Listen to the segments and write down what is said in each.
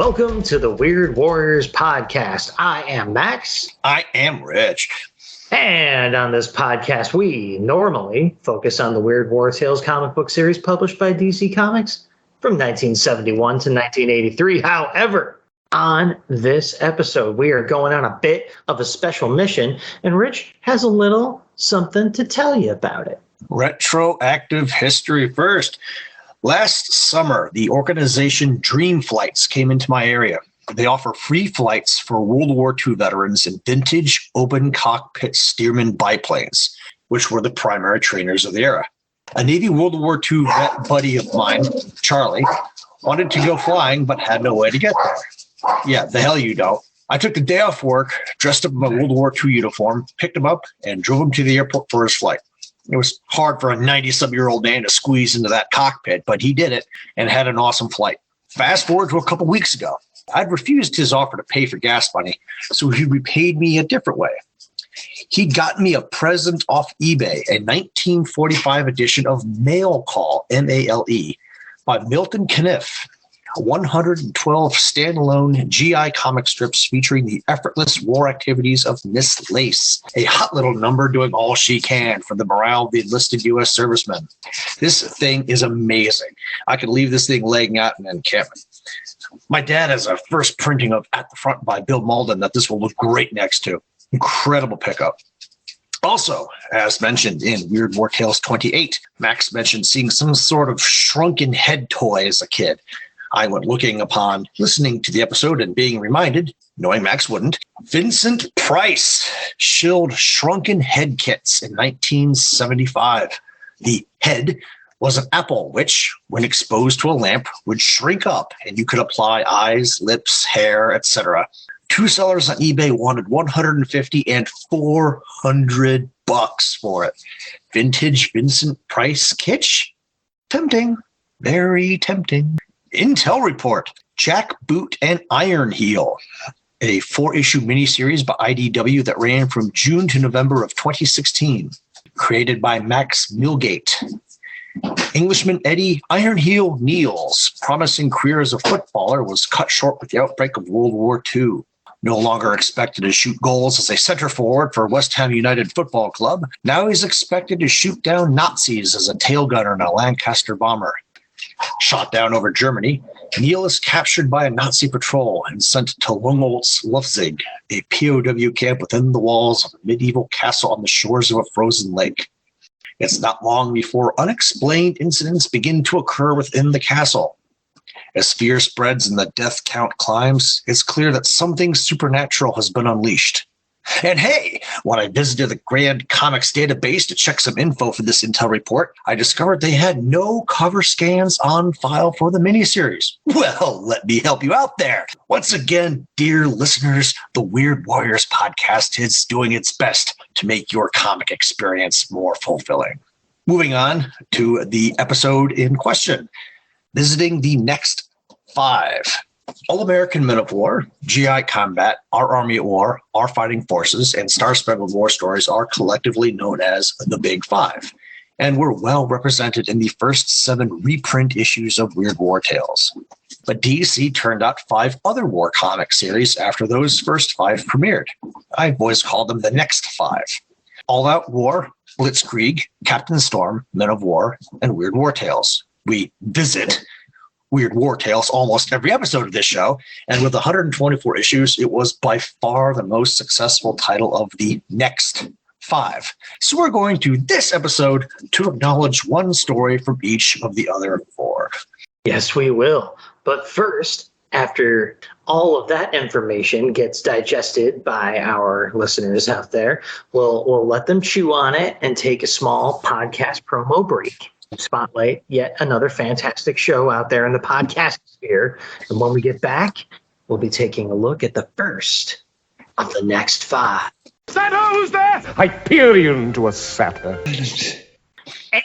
Welcome to the Weird Warriors podcast. I am Max. I am Rich. And on this podcast, we normally focus on the Weird War Tales comic book series published by DC Comics from 1971 to 1983. However, on this episode, we are going on a bit of a special mission, and Rich has a little something to tell you about it. Retroactive history first. Last summer, the organization Dream Flights came into my area. They offer free flights for World War II veterans in vintage open cockpit Stearman biplanes, which were the primary trainers of the era. A Navy World War II vet buddy of mine, Charlie, wanted to go flying but had no way to get there. Yeah, the hell you don't. I took the day off work, dressed up in my World War II uniform, picked him up, and drove him to the airport for his flight. It was hard for a 90-some-year-old man to squeeze into that cockpit, but he did it and had an awesome flight. Fast forward to a couple weeks ago. I'd refused his offer to pay for gas money, so he repaid me a different way. He got me a present off eBay, a 1945 edition of Mail Call, M-A-L-E, by Milton Caniff. 112 standalone GI comic strips featuring the effortless war activities of Miss Lace, a hot little number doing all she can for the morale of the enlisted U.S. servicemen. This thing is amazing. I could leave this thing laying out in an encampment. My dad has a first printing of At the Front by Bill Malden that this will look great next to. Incredible pickup. Also, as mentioned in Weird War Tales 28, Max mentioned seeing some sort of shrunken head toy as a kid. I went looking upon listening to the episode and being reminded, knowing Max wouldn't, Vincent Price shilled shrunken head kits in 1975. The head was an apple which, when exposed to a lamp, would shrink up and you could apply eyes, lips, hair, etc. Two sellers on eBay wanted $150 and $400 for it. Vintage Vincent Price kitsch? Tempting. Very tempting. Intel Report, Jack Boot and Iron Heel, a 4-issue miniseries by IDW that ran from June to November of 2016, created by Max Milgate. Englishman Eddie Iron Heel Neal's promising career as a footballer was cut short with the outbreak of World War II. No longer expected to shoot goals as a center forward for West Ham United Football Club, now he's expected to shoot down Nazis as a tail gunner in a Lancaster bomber. Shot down over Germany, Neil is captured by a Nazi patrol and sent to Lungolt's Lufzig, a POW camp within the walls of a medieval castle on the shores of a frozen lake. It's not long before unexplained incidents begin to occur within the castle. As fear spreads and the death count climbs, it's clear that something supernatural has been unleashed. And hey, when I visited the Grand Comics database to check some info for this Intel report, I discovered they had no cover scans on file for the miniseries. Well, let me help you out there. Once again, dear listeners, the Weird Warriors podcast is doing its best to make your comic experience more fulfilling. Moving on to the episode in question, visiting the next 5. All-American Men of War, GI Combat, Our Army at War, Our Fighting Forces, and Star Spangled War stories are collectively known as the Big 5, and were well represented in the first 7 reprint issues of Weird War Tales. But DC turned out 5 other war comic series after those first 5 premiered. I've always called them the next 5. All Out War, Blitzkrieg, Captain Storm, Men of War, and Weird War Tales. We visit Weird War Tales almost every episode of this show, and with 124 issues, it was by far the most successful title of the next 5. So we're going to this episode to acknowledge one story from each of the other 4. Yes, we will. But first, after all of that information gets digested by our listeners out there, we'll let them chew on it and take a small podcast promo break. Spotlight yet another fantastic show out there in the podcast sphere. And when we get back, we'll be taking a look at the first of the next 5. Who's there? Hyperion to a satyr.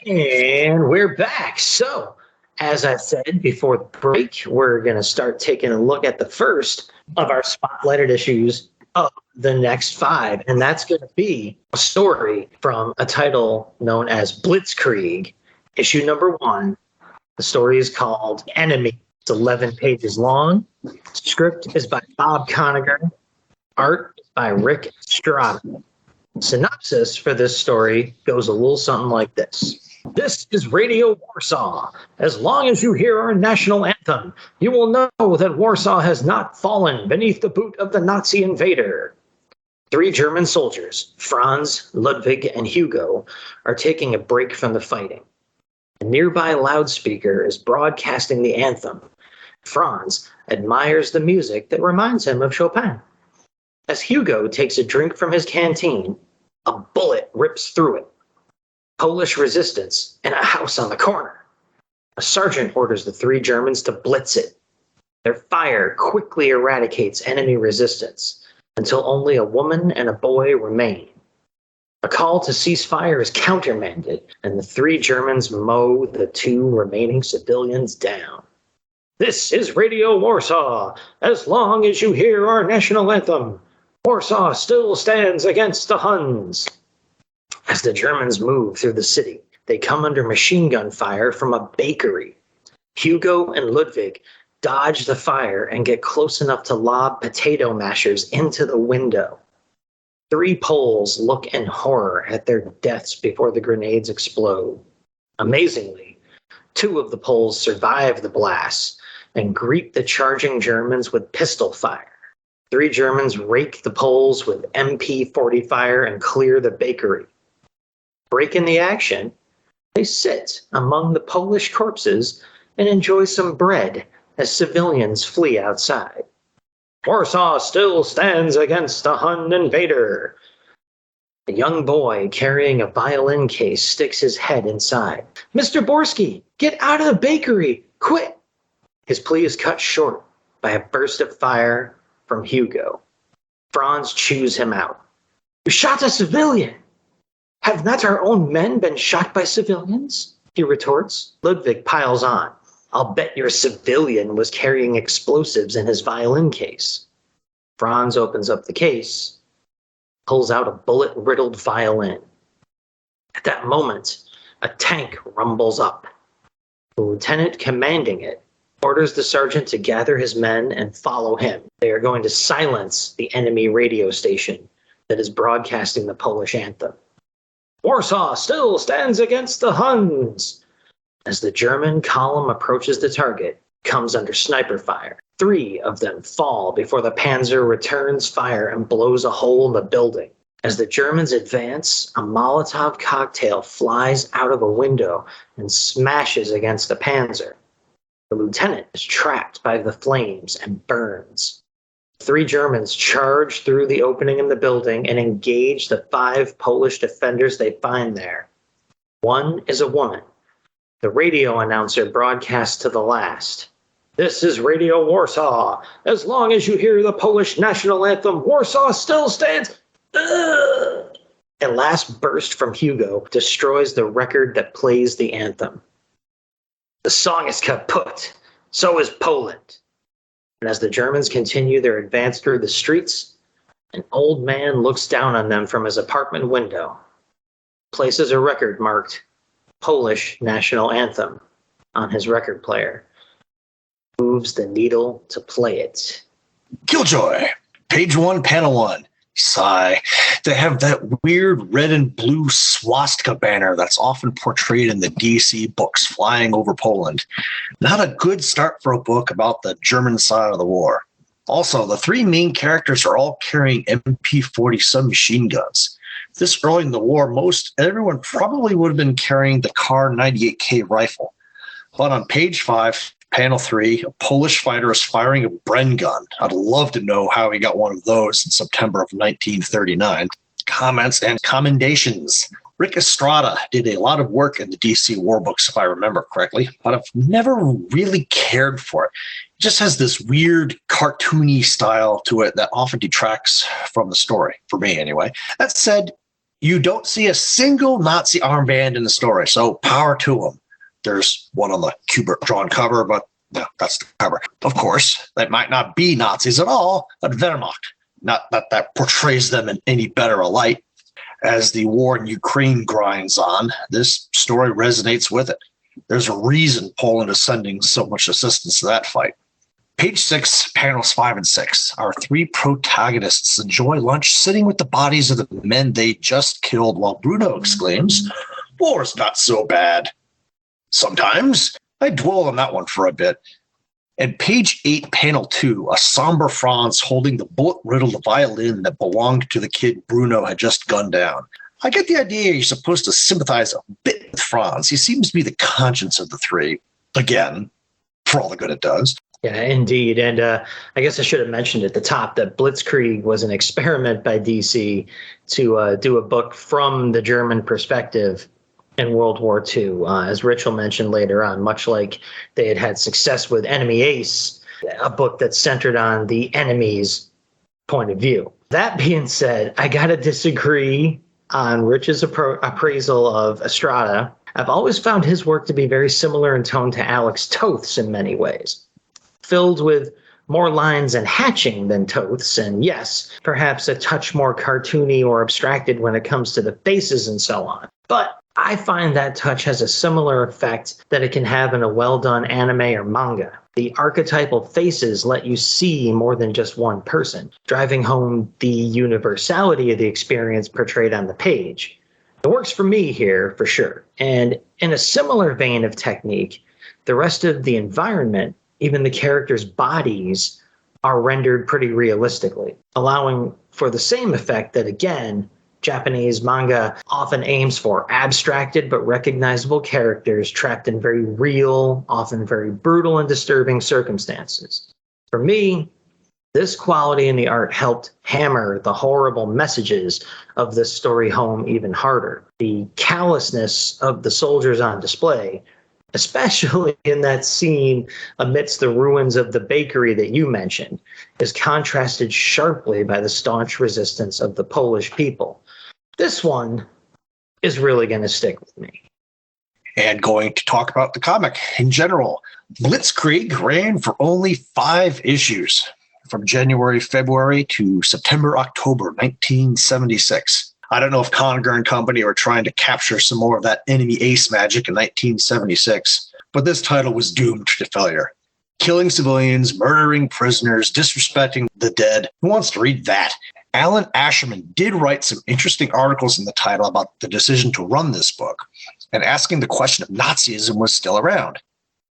And we're back. So, as I said before the break, we're going to start taking a look at the first of our spotlighted issues of the next 5. And that's going to be a story from a title known as Blitzkrieg. Issue number 1. The story is called Enemy It's 11 pages long. Script is by Bob Conager. Art is by Rick Strada. Synopsis for this story goes a little something like this. This is Radio Warsaw. As long as you hear our national anthem, you will know that Warsaw has not fallen beneath the boot of the Nazi invader. 3 German soldiers, Franz, Ludwig, and Hugo, are taking a break from the fighting. A nearby loudspeaker is broadcasting the anthem. Franz admires the music that reminds him of Chopin. As Hugo takes a drink from his canteen, a bullet rips through it. Polish resistance in a house on the corner. A sergeant orders the 3 Germans to blitz it. Their fire quickly eradicates enemy resistance until only a woman and a boy remain. A call to cease fire is countermanded, and the 3 Germans mow the 2 remaining civilians down. This is Radio Warsaw. As long as you hear our national anthem, Warsaw still stands against the Huns. As the Germans move through the city, they come under machine gun fire from a bakery. Hugo and Ludwig dodge the fire and get close enough to lob potato mashers into the window. 3 Poles look in horror at their deaths before the grenades explode. Amazingly, 2 of the Poles survive the blast and greet the charging Germans with pistol fire. 3 Germans rake the Poles with MP-40 fire and clear the bakery. Breaking the action, they sit among the Polish corpses and enjoy some bread as civilians flee outside. Warsaw still stands against the Hun invader. A young boy carrying a violin case sticks his head inside. Mr. Borsky, get out of the bakery, quick! His plea is cut short by a burst of fire from Hugo. Franz chews him out. You shot a civilian! Have not our own men been shot by civilians? He retorts. Ludwig piles on. I'll bet your civilian was carrying explosives in his violin case. Franz opens up the case, pulls out a bullet-riddled violin. At that moment, a tank rumbles up. The lieutenant commanding it orders the sergeant to gather his men and follow him. They are going to silence the enemy radio station that is broadcasting the Polish anthem. Warsaw still stands against the Huns. As the German column approaches the target, comes under sniper fire. 3 of them fall before the Panzer returns fire and blows a hole in the building. As the Germans advance, a Molotov cocktail flies out of a window and smashes against the Panzer. The lieutenant is trapped by the flames and burns. 3 Germans charge through the opening in the building and engage the 5 Polish defenders they find there. 1 is a woman. The radio announcer broadcasts to the last. This is Radio Warsaw. As long as you hear the Polish national anthem, Warsaw still stands. Ugh! A last burst from Hugo destroys the record that plays the anthem. The song is kaput. So is Poland. And as the Germans continue their advance through the streets, an old man looks down on them from his apartment window, places a record marked Polish National Anthem on his record player, moves the needle to play it. Killjoy, page 1, panel 1. Sigh. They have that weird red and blue swastika banner that's often portrayed in the DC books flying over Poland. Not a good start for a book about the German side of the war. Also, the 3 main characters are all carrying MP-40 submachine guns. This early in the war, most everyone probably would have been carrying the Kar 98K rifle. But on page 5, panel 3, a Polish fighter is firing a Bren gun. I'd love to know how he got one of those in September of 1939. Comments and commendations. Rick Estrada did a lot of work in the DC war books, if I remember correctly, but I've never really cared for it. It just has this weird cartoony style to it that often detracts from the story, for me anyway. That said, you don't see a single Nazi armband in the story, so power to them. There's one on the Kubert drawn cover, but no, that's the cover. Of course, that might not be Nazis at all, but Wehrmacht. Not that portrays them in any better a light. As the war in Ukraine grinds on, this story resonates with it. There's a reason Poland is sending so much assistance to that fight. Page 6, panels 5 and 6. Our three protagonists enjoy lunch sitting with the bodies of the men they just killed while Bruno exclaims, "War's not so bad." Sometimes. I dwell on that one for a bit. At page 8, panel 2, a somber Franz holding the bullet-riddled violin that belonged to the kid Bruno had just gunned down. I get the idea you're supposed to sympathize a bit with Franz. He seems to be the conscience of the three. Again, for all the good it does. Yeah, indeed. And I guess I should have mentioned at the top that Blitzkrieg was an experiment by DC to do a book from the German perspective in World War II. As Rich will mention later on, much like they had had success with Enemy Ace, a book that centered on the enemy's point of view. That being said, I got to disagree on Rich's appraisal of Estrada. I've always found his work to be very similar in tone to Alex Toth's in many ways, filled with more lines and hatching than Toth's, and yes, perhaps a touch more cartoony or abstracted when it comes to the faces and so on. But I find that touch has a similar effect that it can have in a well-done anime or manga. The archetypal faces let you see more than just one person, driving home the universality of the experience portrayed on the page. It works for me here, for sure. And in a similar vein of technique, the rest of the environment, even the characters' bodies, are rendered pretty realistically, allowing for the same effect that, again, Japanese manga often aims for: abstracted but recognizable characters trapped in very real, often very brutal and disturbing circumstances. For me, this quality in the art helped hammer the horrible messages of this story home even harder. The callousness of the soldiers on display, especially in that scene amidst the ruins of the bakery that you mentioned, is contrasted sharply by the staunch resistance of the Polish people. This one is really going to stick with me. And going to talk about the comic in general. Blitzkrieg ran for only 5 issues, from January, February to September, October 1976. I don't know if Conger and company were trying to capture some more of that Enemy Ace magic in 1976, but this title was doomed to failure. Killing civilians, murdering prisoners, disrespecting the dead. Who wants to read that? Alan Asherman did write some interesting articles in the title about the decision to run this book, and asking the question if Nazism was still around.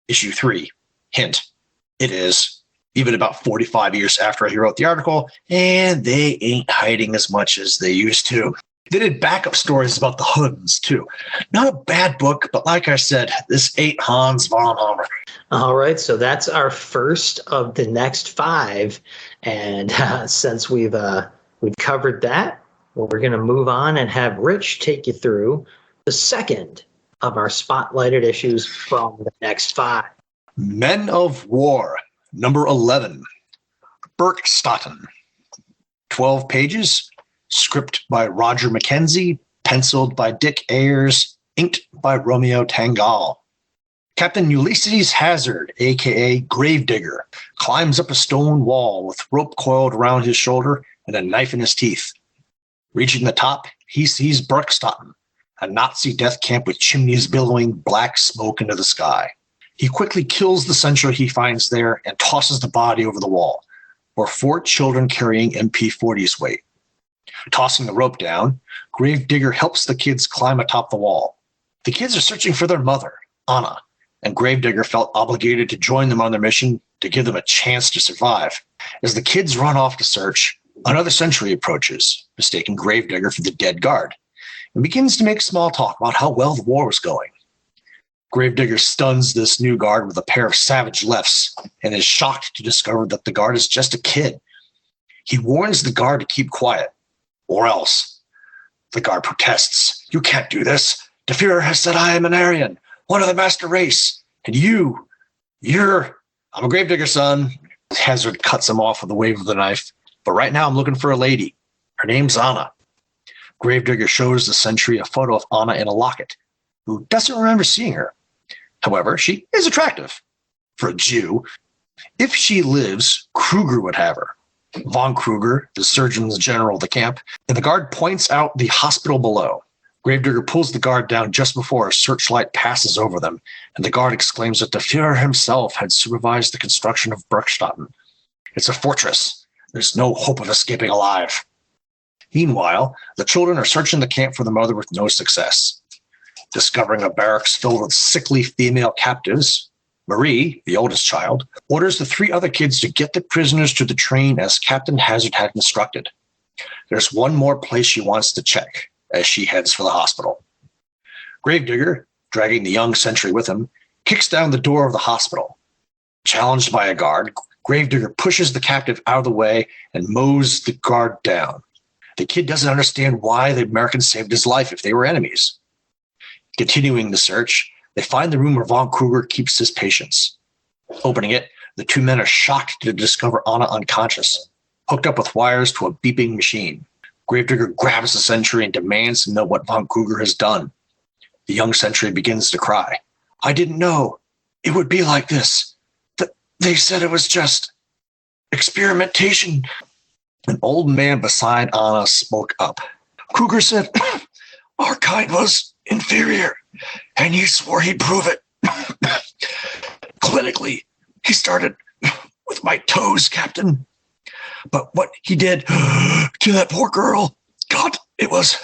Issue 3. Hint. It is. Even about 45 years after he wrote the article, and they ain't hiding as much as they used to. They did backup stories about the Huns, too. Not a bad book, but like I said, this ain't Hans von Hammer. All right, so that's our first of the next 5. And since we've covered that, well, we're going to move on and have Rich take you through the second of our spotlighted issues from the next 5. Men of War, number 11, Bergstatten. 12 pages, script by Roger Mackenzie, penciled by Dick Ayers, inked by Romeo Tangal. Captain Ulysses Hazard, a.k.a. Gravedigger, climbs up a stone wall with rope coiled around his shoulder and a knife in his teeth. Reaching the top, he sees Bergstatten, a Nazi death camp with chimneys billowing black smoke into the sky. He quickly kills the sentry he finds there and tosses the body over the wall, where 4 children carrying MP40s wait. Tossing the rope down, Gravedigger helps the kids climb atop the wall. The kids are searching for their mother, Anna, and Gravedigger felt obligated to join them on their mission to give them a chance to survive. As the kids run off to search, another sentry approaches, mistaking Gravedigger for the dead guard, and begins to make small talk about how well the war was going. Gravedigger stuns this new guard with a pair of savage lefts and is shocked to discover that the guard is just a kid. He warns the guard to keep quiet, or else. The guard protests. "You can't do this. The Fuhrer has said I am an Aryan, one of the master race, and I'm a Gravedigger, son." Hazard cuts him off with a wave of the knife. "But right now I'm looking for a lady. Her name's Anna." Gravedigger shows the sentry a photo of Anna in a locket, who doesn't remember seeing her. However, she is attractive. For a Jew. If she lives, Kruger would have her. Von Kruger, the Surgeon General of the camp, and the guard points out the hospital below. Gravedigger pulls the guard down just before a searchlight passes over them, and the guard exclaims that the Führer himself had supervised the construction of Bergstatten. It's a fortress. There's no hope of escaping alive. Meanwhile, the children are searching the camp for the mother with no success. Discovering a barracks filled with sickly female captives, Marie, the oldest child, orders the 3 other kids to get the prisoners to the train as Captain Hazard had instructed. There's one more place she wants to check as she heads for the hospital. Gravedigger, dragging the young sentry with him, kicks down the door of the hospital. Challenged by a guard, Gravedigger pushes the captive out of the way and mows the guard down. The kid doesn't understand why the Americans saved his life if they were enemies. Continuing the search, they find the room where von Kruger keeps his patients. Opening it, the 2 men are shocked to discover Anna unconscious, hooked up with wires to a beeping machine. Gravedigger grabs the sentry and demands to know what von Kruger has done. The young sentry begins to cry. I didn't know it would be like this. They said it was just experimentation. An old man beside Anna spoke up. Kruger said our kind was inferior, and he swore he'd prove it. Clinically, he started with my toes, Captain. But what he did to that poor girl, God, it was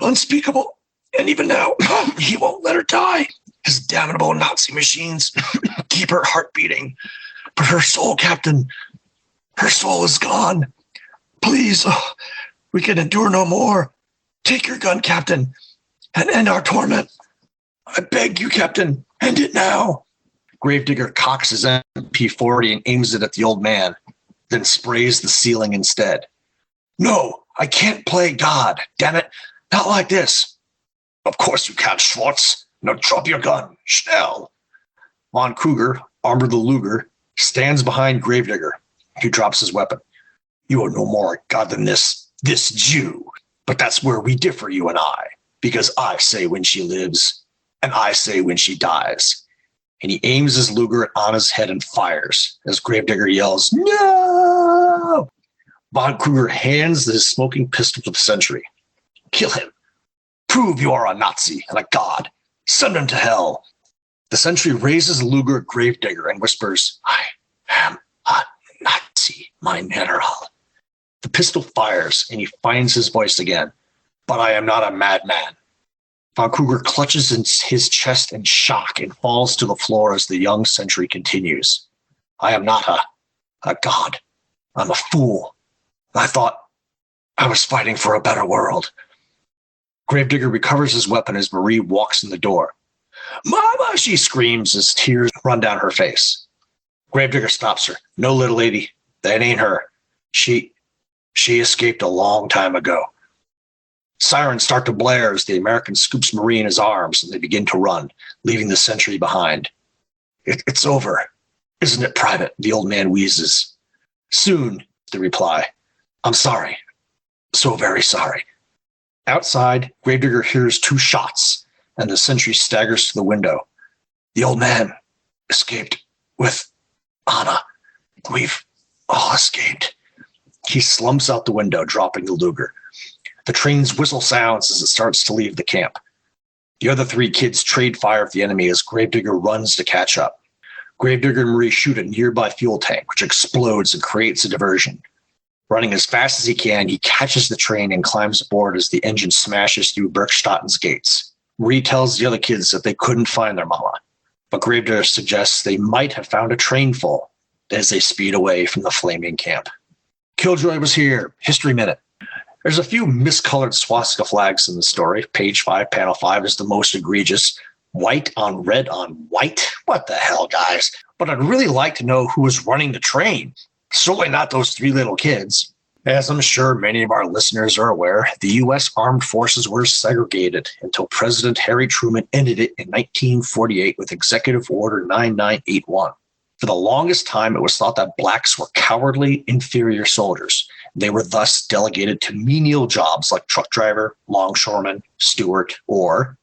unspeakable. And even now, he won't let her die. His damnable Nazi machines keep her heart beating. But her soul, Captain, her soul is gone. Please, we can endure no more. Take your gun, Captain, and end our torment. I beg you, Captain, end it now. Gravedigger cocks his MP40 and aims it at the old man, then sprays the ceiling instead. No, I can't play God, damn it. Not like this. Of course you can't, Schwartz. Now drop your gun, schnell. Von Kruger, armed with a Luger, stands behind Gravedigger. He drops his weapon. You are no more a god than this Jew. But that's where we differ, you and I. Because I say when she lives, and I say when she dies. And he aims his Luger at Anna's head and fires, as Gravedigger yells, no! Von Kruger hands his smoking pistol to the sentry. Kill him. Prove you are a Nazi and a god. Send him to hell. The sentry raises a Luger at Gravedigger and whispers, I am a Nazi, mein General. The pistol fires, and he finds his voice again. But I am not a madman. Von Kruger clutches his chest in shock and falls to the floor as the young sentry continues. I am not a god. I'm a fool. I thought I was fighting for a better world. Gravedigger recovers his weapon as Marie walks in the door. Mama, she screams as tears run down her face. Gravedigger stops her. No, little lady, that ain't her. She escaped a long time ago. Sirens start to blare as the American scoops Marie in his arms and they begin to run, leaving the sentry behind. It's over. Isn't it, Private? The old man wheezes. Soon, the reply. I'm sorry. So very sorry. Outside, Gravedigger hears 2 shots, and the sentry staggers to the window. The old man escaped with Anna. We've all escaped. He slumps out the window, dropping the Luger. The train's whistle sounds as it starts to leave the camp. The other 3 kids trade fire at the enemy as Gravedigger runs to catch up. Gravedigger and Marie shoot a nearby fuel tank, which explodes and creates a diversion. Running as fast as he can, he catches the train and climbs aboard as the engine smashes through Bergstatten's gates. Marie tells the other kids that they couldn't find their mama, but Gravedigger suggests they might have found a train full as they speed away from the flaming camp. Killjoy was here. History Minute. There's a few miscolored swastika flags in the story. Page 5, panel 5 is the most egregious. White on red on white? What the hell, guys? But I'd really like to know who was running the train. Certainly not those 3 little kids. As I'm sure many of our listeners are aware, the U.S. Armed Forces were segregated until President Harry Truman ended it in 1948 with Executive Order 9981. For the longest time, it was thought that blacks were cowardly, inferior soldiers. They were thus delegated to menial jobs like truck driver, longshoreman, steward, or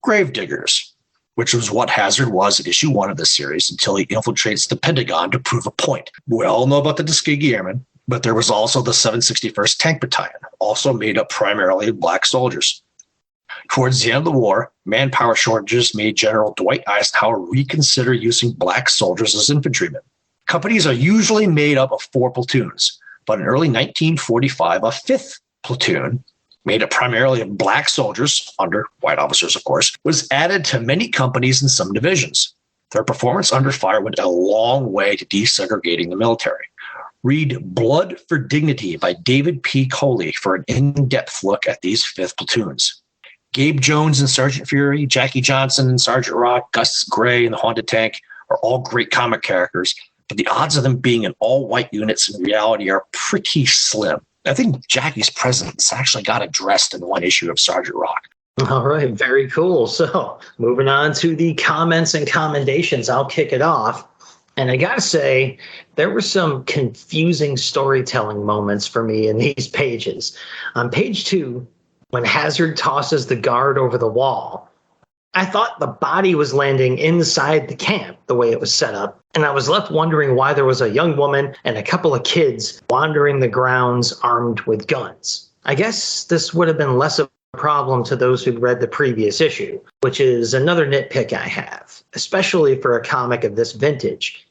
gravediggers, which was what Hazard was at issue 1 of this series until he infiltrates the Pentagon to prove a point. We all know about the Tuskegee Airmen, but there was also the 761st Tank Battalion, also made up primarily of black soldiers. Towards the end of the war, manpower shortages made General Dwight Eisenhower reconsider using black soldiers as infantrymen. Companies are usually made up of 4 platoons, but in early 1945, a 5th platoon, made up primarily of black soldiers, under white officers of course, was added to many companies and some divisions. Their performance under fire went a long way to desegregating the military. Read Blood for Dignity by David P. Coley for an in-depth look at these 5th platoons. Gabe Jones and Sergeant Fury, Jackie Johnson and Sergeant Rock, Gus Gray and the Haunted Tank are all great comic characters, but the odds of them being in all-white units in reality are pretty slim. I think Jackie's presence actually got addressed in one issue of Sergeant Rock. All right, very cool. So moving on to the comments and commendations, I'll kick it off. And I got to say, there were some confusing storytelling moments for me in these pages. On page 2, when Hazard tosses the guard over the wall, I thought the body was landing inside the camp the way it was set up, and I was left wondering why there was a young woman and a couple of kids wandering the grounds armed with guns. I guess this would have been less of a problem to those who'd read the previous issue, which is another nitpick I have, especially for a comic of this vintage.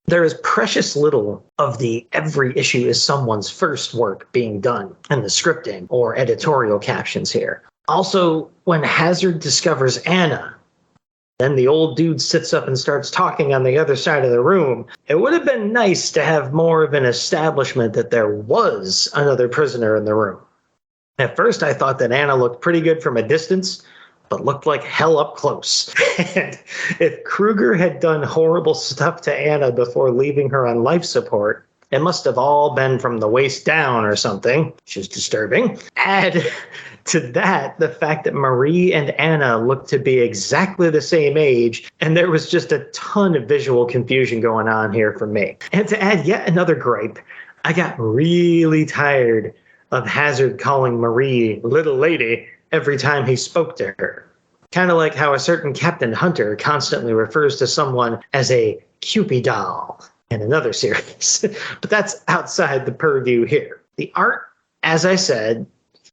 There is precious little of the every issue is someone's first work being done in the scripting or editorial captions here. Also, when Hazard discovers Anna, then the old dude sits up and starts talking on the other side of the room. It would have been nice to have more of an establishment that there was another prisoner in the room. At first, I thought that Anna looked pretty good from a distance, but looked like hell up close. And if Kruger had done horrible stuff to Anna before leaving her on life support, it must have all been from the waist down or something, which is disturbing. Add to that the fact that Marie and Anna looked to be exactly the same age, and there was just a ton of visual confusion going on here for me. And to add yet another gripe, I got really tired of Hazard calling Marie little lady every time he spoke to her. Kind of like how a certain Captain Hunter constantly refers to someone as a Cupid doll in another series. But that's outside the purview here. The art, as I said,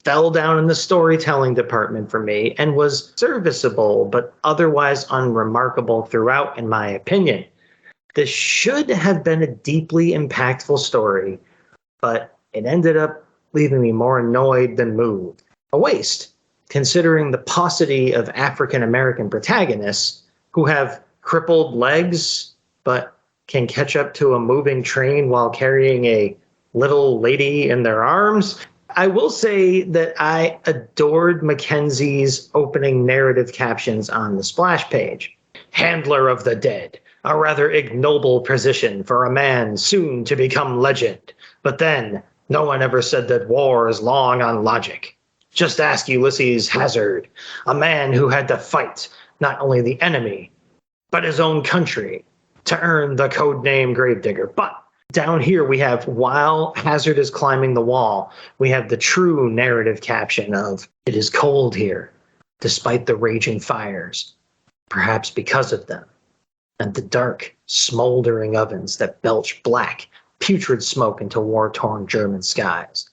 fell down in the storytelling department for me and was serviceable but otherwise unremarkable throughout, in my opinion. This should have been a deeply impactful story, but it ended up leaving me more annoyed than moved. A waste, considering the paucity of African-American protagonists who have crippled legs but can catch up to a moving train while carrying a little lady in their arms. I will say that I adored Mackenzie's opening narrative captions on the splash page. Handler of the dead, a rather ignoble position for a man soon to become legend. But then, no one ever said that war is long on logic. Just ask Ulysses Hazard, a man who had to fight not only the enemy, but his own country to earn the codename Gravedigger. But down here we have, while Hazard is climbing the wall, we have the true narrative caption of, it is cold here, despite the raging fires, perhaps because of them, and the dark, smoldering ovens that belch black, putrid smoke into war-torn German skies.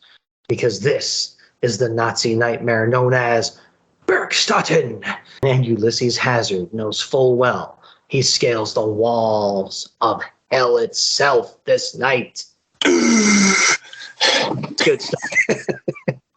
Because this is the Nazi nightmare known as Bergstatten. And Ulysses Hazard knows full well he scales the walls of hell itself this night. Good stuff.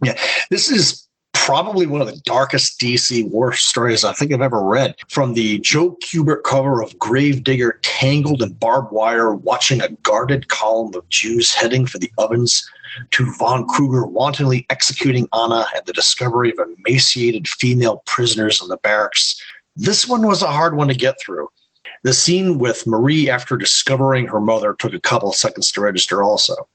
Yeah, this is probably one of the darkest DC war stories I think I've ever read. From the Joe Kubert cover of Gravedigger tangled in barbed wire watching a guarded column of Jews heading for the ovens, to Von Kruger wantonly executing Anna and the discovery of emaciated female prisoners in the barracks. This one was a hard one to get through. The scene with Marie after discovering her mother took a couple of seconds to register also.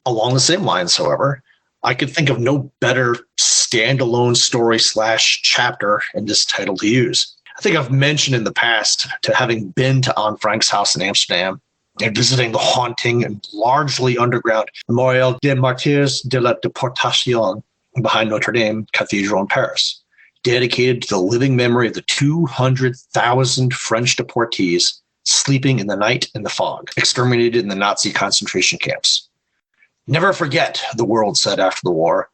Along the same lines, however, I could think of no better standalone story / chapter in this title to use. I think I've mentioned in the past to having been to Anne Frank's house in Amsterdam and visiting the haunting and largely underground Memorial des Martyrs de la Déportation behind Notre Dame Cathedral in Paris, dedicated to the living memory of the 200,000 French deportees sleeping in the night in the fog, exterminated in the Nazi concentration camps. Never forget, the world said after the war,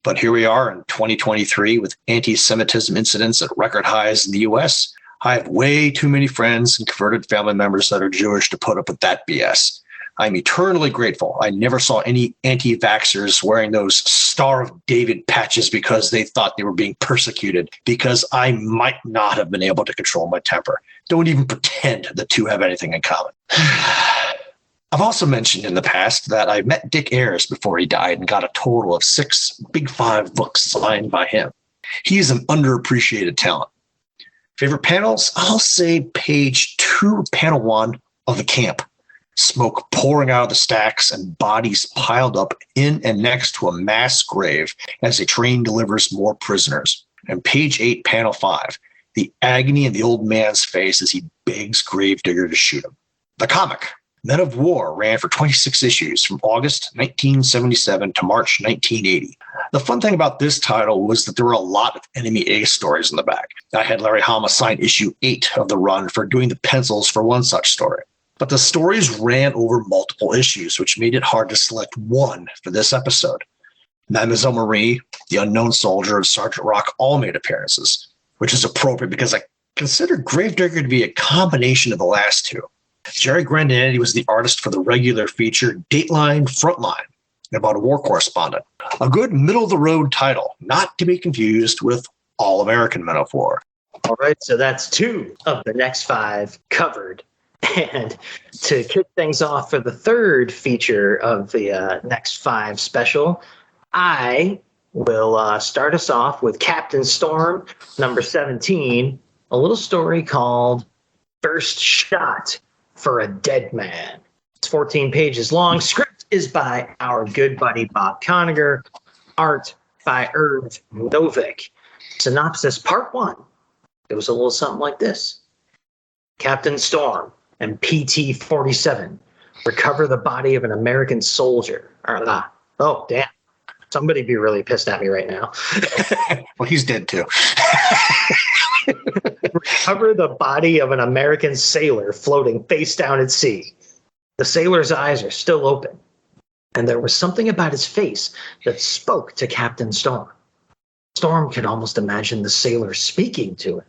But here we are in 2023 with anti-Semitism incidents at record highs in the U.S. I have way too many friends and converted family members that are Jewish to put up with that BS. I'm eternally grateful I never saw any anti-vaxxers wearing those Star of David patches because they thought they were being persecuted, because I might not have been able to control my temper. Don't even pretend the two have anything in common. I've also mentioned in the past that I met Dick Ayers before he died and got a total of 6 Big 5 books signed by him. He's an underappreciated talent. Favorite panels? I'll say page 2, panel 1 of The Camp. Smoke pouring out of the stacks and bodies piled up in and next to a mass grave as a train delivers more prisoners. And page 8, panel 5. The agony in the old man's face as he begs Gravedigger to shoot him. The comic. Men of War ran for 26 issues from August 1977 to March 1980. The fun thing about this title was that there were a lot of Enemy A stories in the back. I had Larry Hama sign issue 8 of the run for doing the pencils for one such story. But the stories ran over multiple issues, which made it hard to select one for this episode. Mademoiselle Marie, the unknown soldier, and Sergeant Rock all made appearances, which is appropriate because I consider Gravedigger to be a combination of the last two. Jerry Grandinetti was the artist for the regular feature Dateline Frontline, about a war correspondent. A good middle-of-the-road title, not to be confused with All American Men of War. All right, so that's 2 of the next 5 covered. And to kick things off for the third feature of the next 5 special, I will start us off with Captain Storm, number 17, a little story called First Shot for a Dead Man. It's 14 pages long. Script is by our good buddy Bob Conager. Art by Irv Novick. Synopsis part 1. It was a little something like this. Captain Storm and PT-47 recover the body of an American soldier. Oh, damn. Somebody be really pissed at me right now. Well, he's dead too. Recover the body of an American sailor floating face down at sea. The sailor's eyes are still open, and there was something about his face that spoke to Captain Storm. Storm could almost imagine the sailor speaking to him.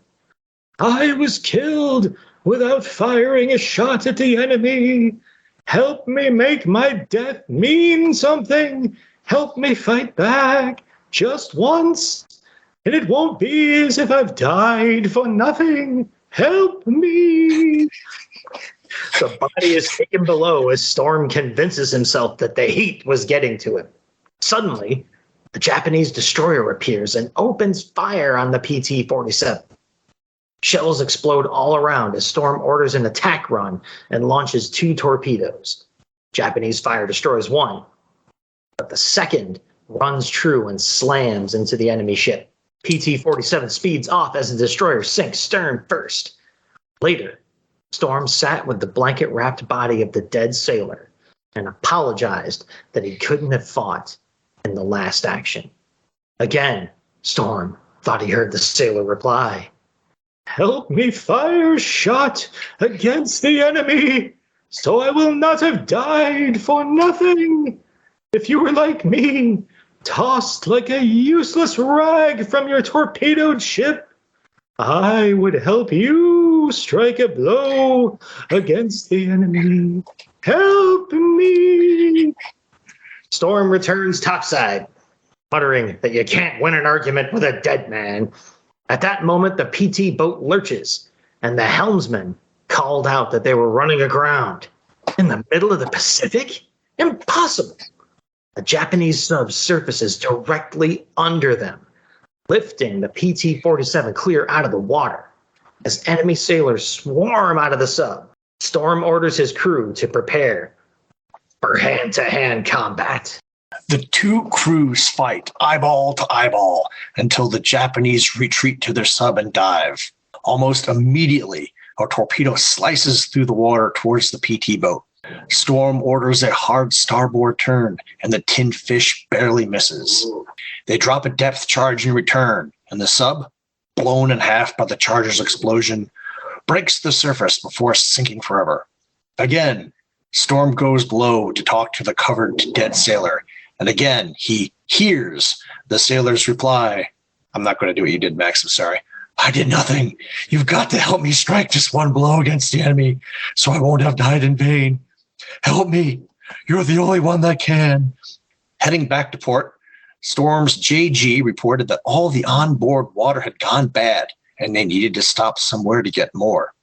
I was killed without firing a shot at the enemy. Help me make my death mean something. Help me fight back just once. And it won't be as if I've died for nothing. Help me. The body is taken below as Storm convinces himself that the heat was getting to him. Suddenly, a Japanese destroyer appears and opens fire on the PT-47. Shells explode all around as Storm orders an attack run and launches 2 torpedoes. Japanese fire destroys 1, but the second runs true and slams into the enemy ship. PT-47 speeds off as the destroyer sinks stern first. Later, Storm sat with the blanket-wrapped body of the dead sailor and apologized that he couldn't have fought in the last action. Again, Storm thought he heard the sailor reply, help me fire a shot against the enemy, so I will not have died for nothing. If you were like me, tossed like a useless rag from your torpedoed ship, I would help you strike a blow against the enemy. Help me. Storm returns topside, muttering that you can't win an argument with a dead man. At that moment, the PT boat lurches, and the helmsman called out that they were running aground. In the middle of the Pacific? Impossible! A Japanese sub surfaces directly under them, lifting the PT-47 clear out of the water. As enemy sailors swarm out of the sub, Storm orders his crew to prepare for hand-to-hand combat. The 2 crews fight eyeball to eyeball until the Japanese retreat to their sub and dive. Almost immediately, a torpedo slices through the water towards the PT boat. Storm orders a hard starboard turn, and the tin fish barely misses. They drop a depth charge in return, and the sub, blown in half by the charge's explosion, breaks the surface before sinking forever. Again, Storm goes below to talk to the covered dead sailor, And again, he hears the sailor's reply. I'm not going to do what you did, Max. I'm sorry. I did nothing. You've got to help me strike just one blow against the enemy so I won't have died in vain. Help me. You're the only one that can. Heading back to port, Storm's JG reported that all the onboard water had gone bad and they needed to stop somewhere to get more.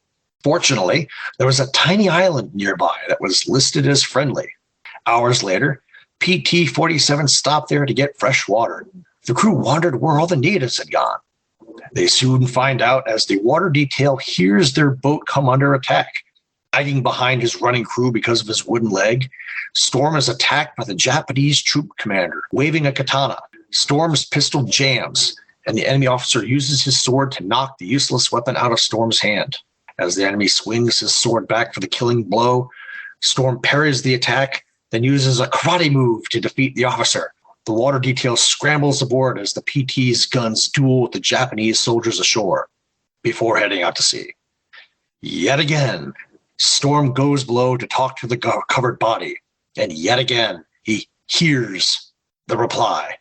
Fortunately, there was a tiny island nearby that was listed as friendly. Hours later, PT-47 stopped there to get fresh water. The crew wondered where all the natives had gone. They soon find out as the water detail hears their boat come under attack. Lagging behind his running crew because of his wooden leg, Storm is attacked by the Japanese troop commander, waving a katana. Storm's pistol jams, and the enemy officer uses his sword to knock the useless weapon out of Storm's hand. As the enemy swings his sword back for the killing blow, Storm parries the attack, then uses a karate move to defeat the officer. The water detail scrambles aboard as the PT's guns duel with the Japanese soldiers ashore before heading out to sea. Yet again, Storm goes below to talk to the covered body, and yet again, he hears the reply.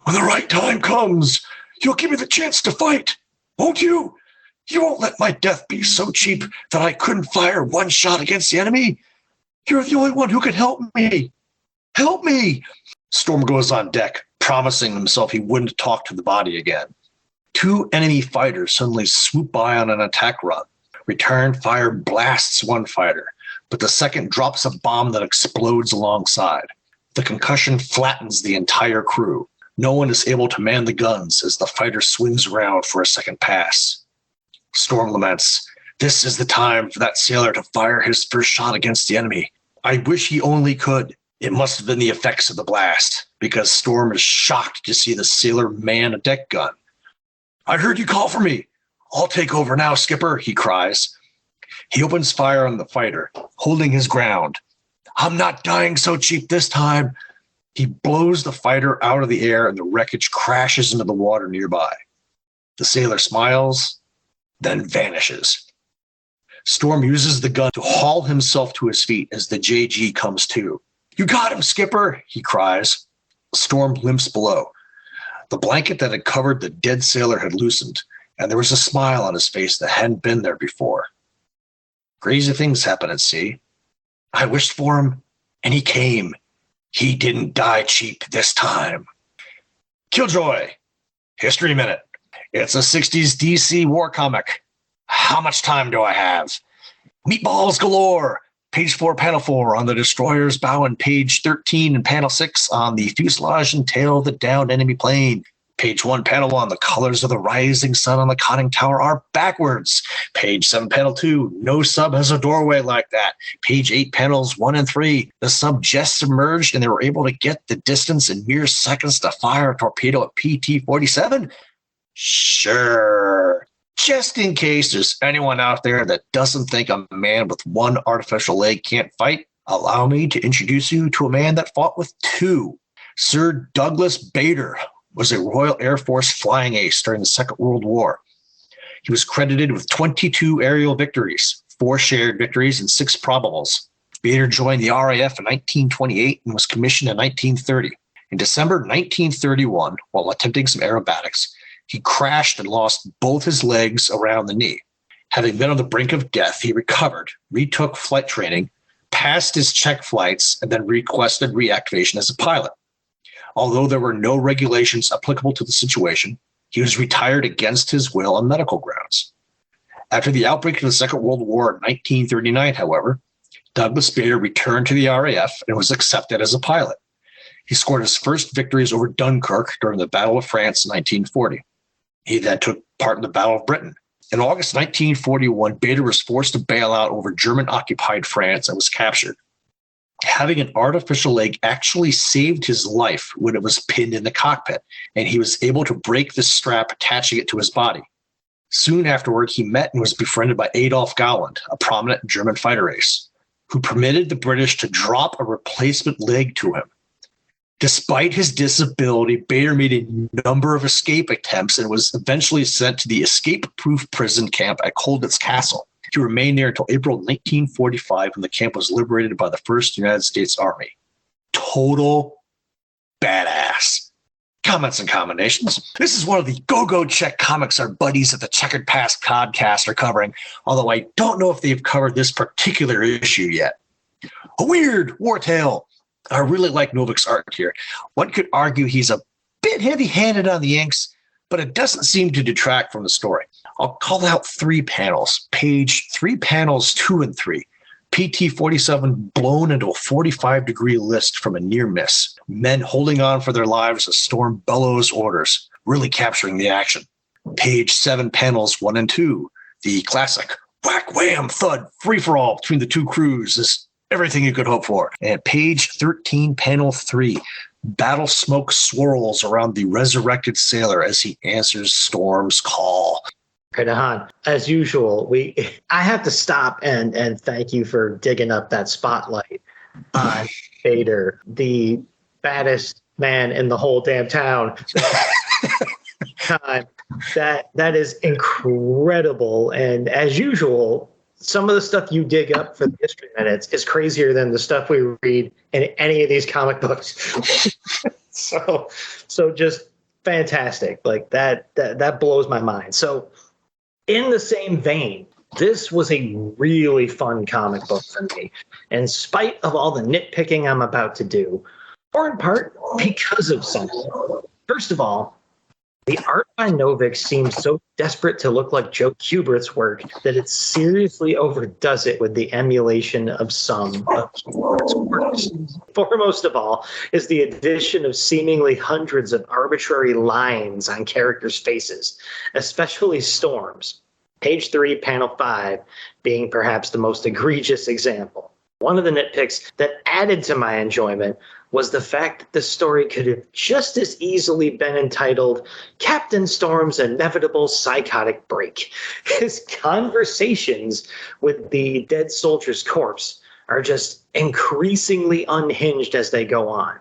When the right time comes, you'll give me the chance to fight, won't you? You won't let my death be so cheap that I couldn't fire one shot against the enemy. You're the only one who can help me. Help me! Storm goes on deck, promising himself he wouldn't talk to the body again. Two enemy fighters suddenly swoop by on an attack run. Return fire blasts one fighter, but the second drops a bomb that explodes alongside. The concussion flattens the entire crew. No one is able to man the guns as the fighter swings around for a second pass. Storm laments, "This is the time for that sailor to fire his first shot against the enemy. I wish he only could." It must have been the effects of the blast, because Storm is shocked to see the sailor man a deck gun. "I heard you call for me. I'll take over now, Skipper," he cries. He opens fire on the fighter, holding his ground. "I'm not dying so cheap this time." He blows the fighter out of the air and the wreckage crashes into the water nearby. The sailor smiles, then vanishes. Storm uses the gun to haul himself to his feet as the JG comes to. "You got him, Skipper," he cries. Storm limps below. The blanket that had covered the dead sailor had loosened, and there was a smile on his face that hadn't been there before. Crazy things happen at sea. I wished for him, and he came. He didn't die cheap this time. Killjoy, History Minute. It's a 60s DC war comic. How much time do I have? Meatballs galore. Page 4, panel 4 on the destroyer's bow, and page 13 and panel 6 on the fuselage and tail of the downed enemy plane. Page 1, panel 1, the colors of the rising sun on the conning tower are backwards. Page 7, panel 2, no sub has a doorway like that. Page 8, panels 1 and 3, the sub just submerged and they were able to get the distance in mere seconds to fire a torpedo at PT-47? Sure. Just in case there's anyone out there that doesn't think a man with one artificial leg can't fight, allow me to introduce you to a man that fought with two. Sir Douglas Bader was a Royal Air Force flying ace during the Second World War. He was credited with 22 aerial victories, 4 shared victories, and 6 probables. Bader joined the RAF in 1928 and was commissioned in 1930. In December 1931, while attempting some aerobatics, he crashed and lost both his legs around the knee. Having been on the brink of death, he recovered, retook flight training, passed his check flights, and then requested reactivation as a pilot. Although there were no regulations applicable to the situation, he was retired against his will on medical grounds. After the outbreak of the Second World War in 1939, however, Douglas Bader returned to the RAF and was accepted as a pilot. He scored his first victories over Dunkirk during the Battle of France in 1940. He then took part in the Battle of Britain. In August 1941, Bader was forced to bail out over German-occupied France and was captured. Having an artificial leg actually saved his life when it was pinned in the cockpit, and he was able to break the strap attaching it to his body. Soon afterward, he met and was befriended by Adolf Galland, a prominent German fighter ace, who permitted the British to drop a replacement leg to him. Despite his disability, Bader made a number of escape attempts and was eventually sent to the escape-proof prison camp at Colditz Castle. He remained there until April 1945 when the camp was liberated by the 1st United States Army. Total badass. Comments and combinations. This is one of the Go-Go Check comics our buddies at the Checkered Past podcast are covering, although I don't know if they've covered this particular issue yet. A weird war tale. I really like Novik's art here. One could argue he's a bit heavy-handed on the inks, but it doesn't seem to detract from the story. I'll call out 3 panels. Page 3, panels 2 and 3. PT-47 blown into a 45-degree list from a near miss. Men holding on for their lives as Storm bellows orders, really capturing the action. Page 7, panels 1 and 2. The classic whack, wham, thud, free-for-all between the two crews is everything you could hope for. And page 13, panel 3. Battle smoke swirls around the resurrected sailor as he answers Storm's call. Right on. As usual, I have to stop and thank you for digging up that spotlight on Vader, the baddest man in the whole damn town. That is incredible. And as usual, some of the stuff you dig up for the History Minutes is crazier than the stuff we read in any of these comic books. so just fantastic. Like that blows my mind. So in the same vein, this was a really fun comic book for me, in spite of all the nitpicking I'm about to do, or in part because of something. First of all, the art by Novik seems so desperate to look like Joe Kubert's work that it seriously overdoes it with the emulation of some of Kubert's works. Foremost of all is the addition of seemingly hundreds of arbitrary lines on characters' faces, especially Storm's. Page 3, panel 5 being perhaps the most egregious example. One of the nitpicks that added to my enjoyment was the fact that the story could have just as easily been entitled Captain Storm's Inevitable Psychotic Break. His conversations with the dead soldier's corpse are just increasingly unhinged as they go on.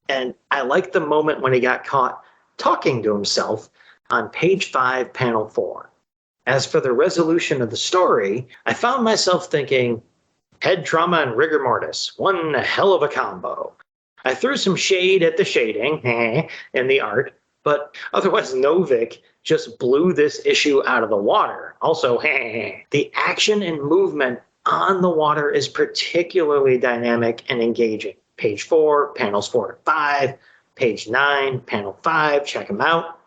And I like the moment when he got caught talking to himself on page 5, panel 4. As for the resolution of the story, I found myself thinking, head trauma and rigor mortis, one hell of a combo. I threw some shade at the shading in the art, but otherwise Novik just blew this issue out of the water. Also, the action and movement on the water is particularly dynamic and engaging. Page 4, panels 4 to 5, page 9, panel 5, check them out.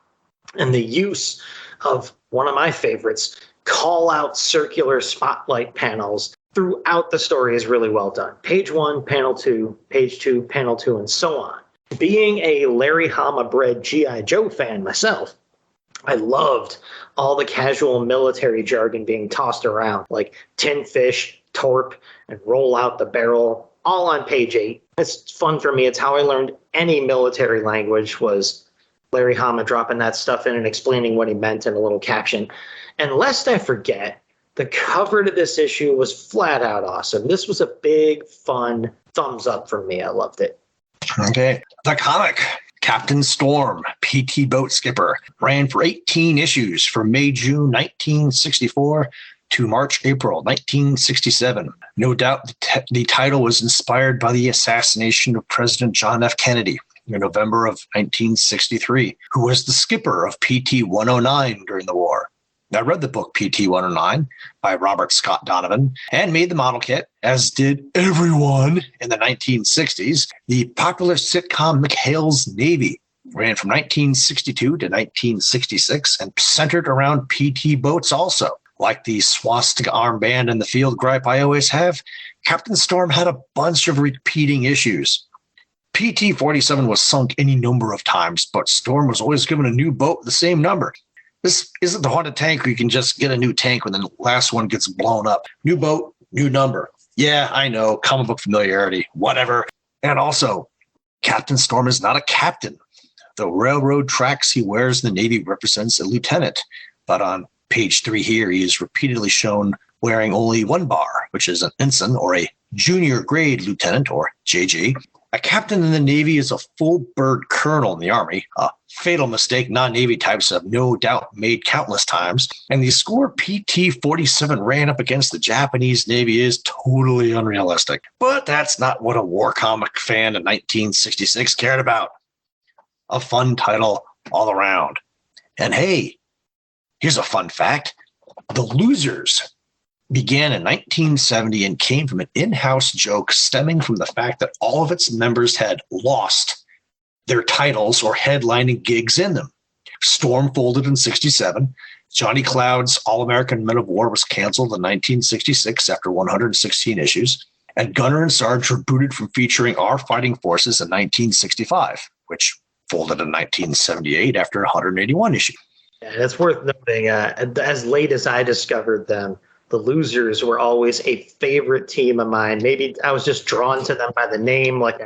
And the use of one of my favorites, call out circular spotlight panels throughout the story is really well done. Page 1, panel 2, page 2, panel 2, and so on. Being a Larry Hama bred G.I. Joe fan myself, I loved all the casual military jargon being tossed around, like tin fish, torp, and roll out the barrel, all on page 8. It's fun for me. It's how I learned any military language, was Larry Hama dropping that stuff in and explaining what he meant in a little caption. And lest I forget, the cover to this issue was flat out awesome. This was a big, fun thumbs up for me. I loved it. Okay. The comic, Captain Storm, PT Boat Skipper, ran for 18 issues from May-June 1964 to March-April 1967. No doubt the title was inspired by the assassination of President John F. Kennedy in November of 1963, who was the skipper of PT-109 during the war. I read the book PT-109 by Robert Scott Donovan and made the model kit, as did everyone in the 1960s. The popular sitcom McHale's Navy ran from 1962 to 1966 and centered around PT boats also. Like the swastika armband and the field gripe I always have, Captain Storm had a bunch of repeating issues. PT-47 was sunk any number of times, but Storm was always given a new boat with the same number. This isn't the haunted tank where you can just get a new tank when the last one gets blown up. New boat, new number. Yeah, I know, comic book familiarity, whatever. And also, Captain Storm is not a captain. The railroad tracks he wears in the Navy represents a lieutenant. But on page 3 here, he is repeatedly shown wearing only one bar, which is an ensign or a junior grade lieutenant or JG. A captain in the Navy is a full bird colonel in the Army, a fatal mistake non-Navy types have no doubt made countless times, and the score PT-47 ran up against the Japanese Navy is totally unrealistic. But that's not what a war comic fan in 1966 cared about. A fun title all around. And hey, here's a fun fact. The Losers began in 1970 and came from an in-house joke stemming from the fact that all of its members had lost their titles or headlining gigs in them. Storm folded in 67. Johnny Cloud's All-American Men of War was canceled in 1966 after 116 issues. And Gunner and Sarge were booted from featuring Our Fighting Forces in 1965, which folded in 1978 after 181 issues. Yeah, it's worth noting, as late as I discovered them, the Losers were always a favorite team of mine. Maybe I was just drawn to them by the name, like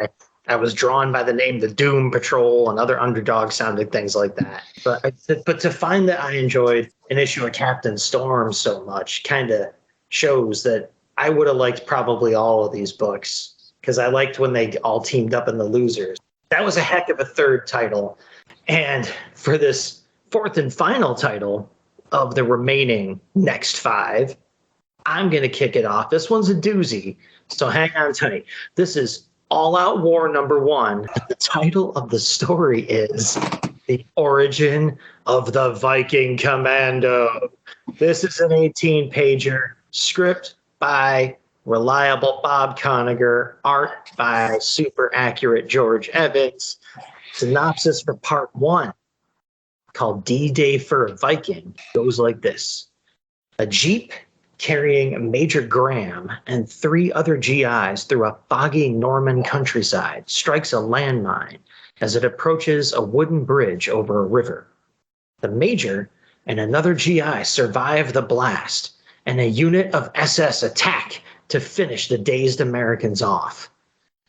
I was drawn by the name the Doom Patrol and other underdog-sounding things like that. But to find that I enjoyed an issue of Captain Storm so much kind of shows that I would have liked probably all of these books, because I liked when they all teamed up in the Losers. That was a heck of a third title. And for this fourth and final title of the remaining next 5, I'm going to kick it off. This one's a doozy, so hang on tight. This is All Out War #1. The title of the story is The Origin of the Viking Commando. This is an 18-pager, script by reliable Bob Conager, art by super accurate George Evans. Synopsis for part 1, called D-Day for a Viking, goes like this. A jeep carrying Major Graham and 3 other GIs through a foggy Norman countryside strikes a landmine as it approaches a wooden bridge over a river. The Major and another GI survive the blast, and a unit of SS attack to finish the dazed Americans off.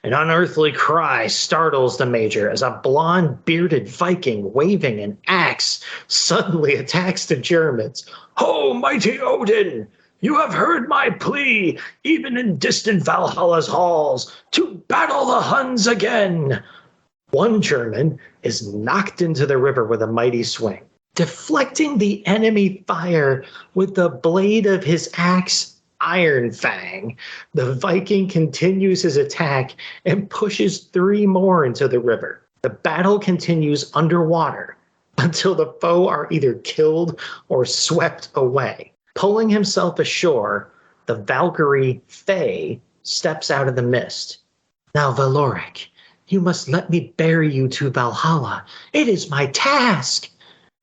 An unearthly cry startles the Major as a blonde, bearded Viking waving an axe suddenly attacks the Germans. "Ho, mighty Odin! You have heard my plea, even in distant Valhalla's halls, to battle the Huns again." One German is knocked into the river with a mighty swing. Deflecting the enemy fire with the blade of his axe, Iron Fang, the Viking continues his attack and pushes 3 more into the river. The battle continues underwater until the foe are either killed or swept away. Pulling himself ashore, the Valkyrie Faye steps out of the mist. "Now, Valoric, you must let me bear you to Valhalla. It is my task."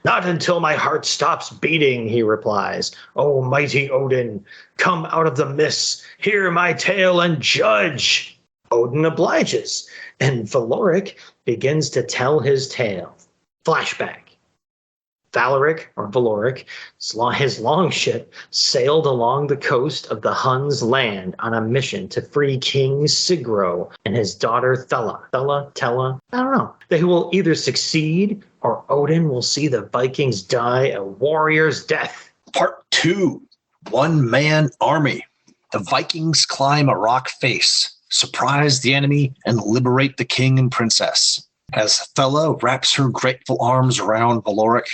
"Not until my heart stops beating," he replies. "O mighty Odin, come out of the mists, hear my tale and judge." Odin obliges, and Valoric begins to tell his tale. Flashback. Valoric, his longship, sailed along the coast of the Huns' land on a mission to free King Sigro and his daughter Tella, I don't know. They will either succeed or Odin will see the Vikings die a warrior's death. Part 2, One-Man Army. The Vikings climb a rock face, surprise the enemy, and liberate the king and princess. As Thela wraps her grateful arms around Valoric,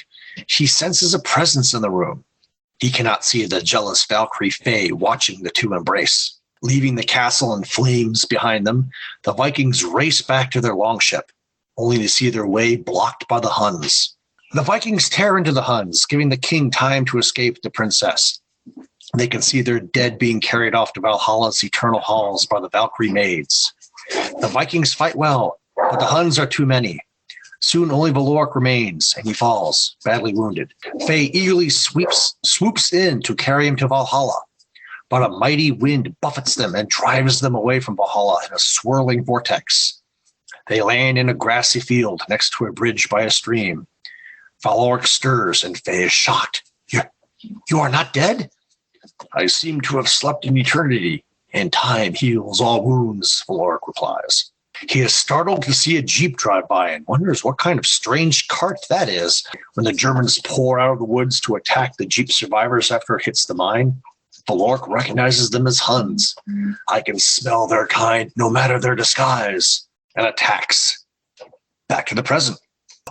he senses a presence in the room. He cannot see the jealous Valkyrie Faye watching the two embrace. Leaving the castle in flames behind them, the Vikings race back to their longship, only to see their way blocked by the Huns. The Vikings tear into the Huns, giving the king time to escape the princess. They can see their dead being carried off to Valhalla's eternal halls by the Valkyrie maids. The Vikings fight well, but the Huns are too many. Soon only Valoric remains, and he falls, badly wounded. Faye eagerly swoops in to carry him to Valhalla, but a mighty wind buffets them and drives them away from Valhalla in a swirling vortex. They land in a grassy field next to a bridge by a stream. Valoric stirs, and Faye is shocked. You are not dead?" "I seem to have slept in eternity, and time heals all wounds," Valoric replies. He is startled to see a jeep drive by and wonders what kind of strange cart that is. When the Germans pour out of the woods to attack the jeep survivors after it hits the mine, Valoric recognizes them as Huns. "I can smell their kind, no matter their disguise," and attacks. Back to the present.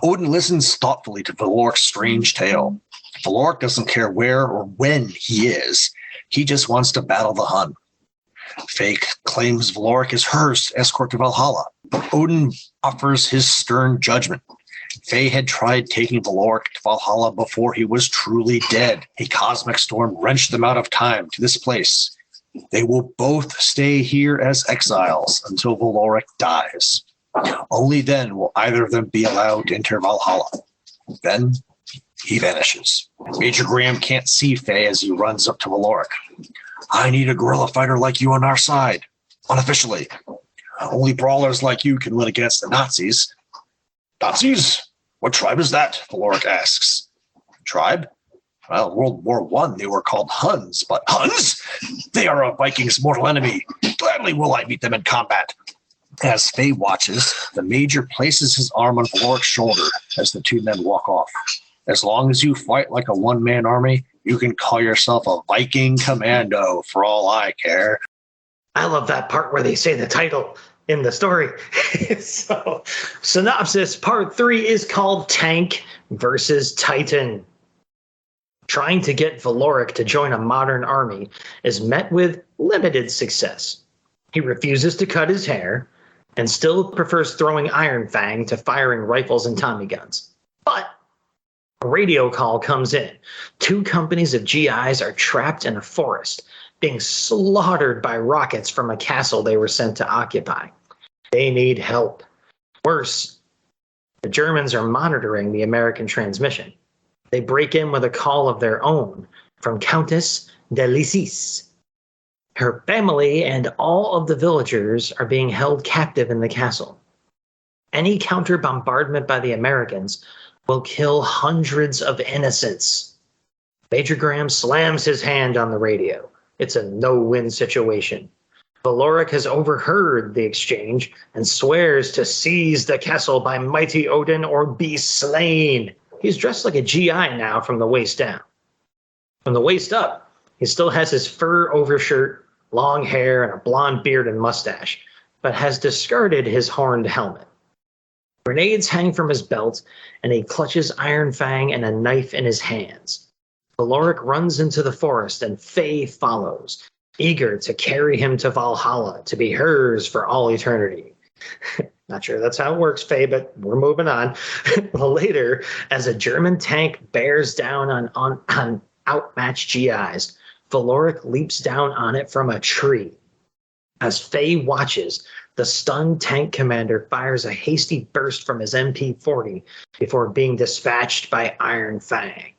Odin listens thoughtfully to Valoric's strange tale. Valoric doesn't care where or when he is. He just wants to battle the Hun. Faye claims Valoric is hers to escort to Valhalla. Odin offers his stern judgment. Faye had tried taking Valoric to Valhalla before he was truly dead. A cosmic storm wrenched them out of time to this place. They will both stay here as exiles until Valoric dies. Only then will either of them be allowed to enter Valhalla. Then he vanishes. Major Graham can't see Faye as he runs up to Valoric. I need a guerrilla fighter like you on our side. Unofficially. Only brawlers like you can win against the Nazis. Nazis? What tribe is that? Valoric asks. Tribe? Well, World War I, they were called Huns, but Huns? They are a Viking's mortal enemy. Gladly will I meet them in combat. As Faye watches, the Major places his arm on Valoric's shoulder as the two men walk off. As long as you fight like a one-man army, you can call yourself a Viking commando for all I care. I love that part where they say the title in the story. So, synopsis part 3 is called Tank versus Titan. Trying to get Valoric to join a modern army is met with limited success. He refuses to cut his hair and still prefers throwing Iron Fang to firing rifles and Tommy guns. But a radio call comes in. 2 companies of GIs are trapped in a forest, being slaughtered by rockets from a castle they were sent to occupy. They need help. Worse, the Germans are monitoring the American transmission. They break in with a call of their own from Countess de Lisis. Her family and all of the villagers are being held captive in the castle. Any counter-bombardment by the Americans will kill hundreds of innocents. Major Graham slams his hand on the radio. It's a no-win situation. Valoric has overheard the exchange and swears to seize the castle by mighty Odin or be slain. He's dressed like a GI now from the waist down. From the waist up, he still has his fur overshirt, long hair, and a blonde beard and mustache, but has discarded his horned helmet. Grenades hang from his belt, and he clutches Iron Fang and a knife in his hands. Valoric runs into the forest, and Faye follows, eager to carry him to Valhalla to be hers for all eternity. Not sure that's how it works, Faye, but we're moving on. Later, as a German tank bears down on outmatched GIs, Valoric leaps down on it from a tree. As Faye watches, the stunned tank commander fires a hasty burst from his MP-40 before being dispatched by Iron Fang.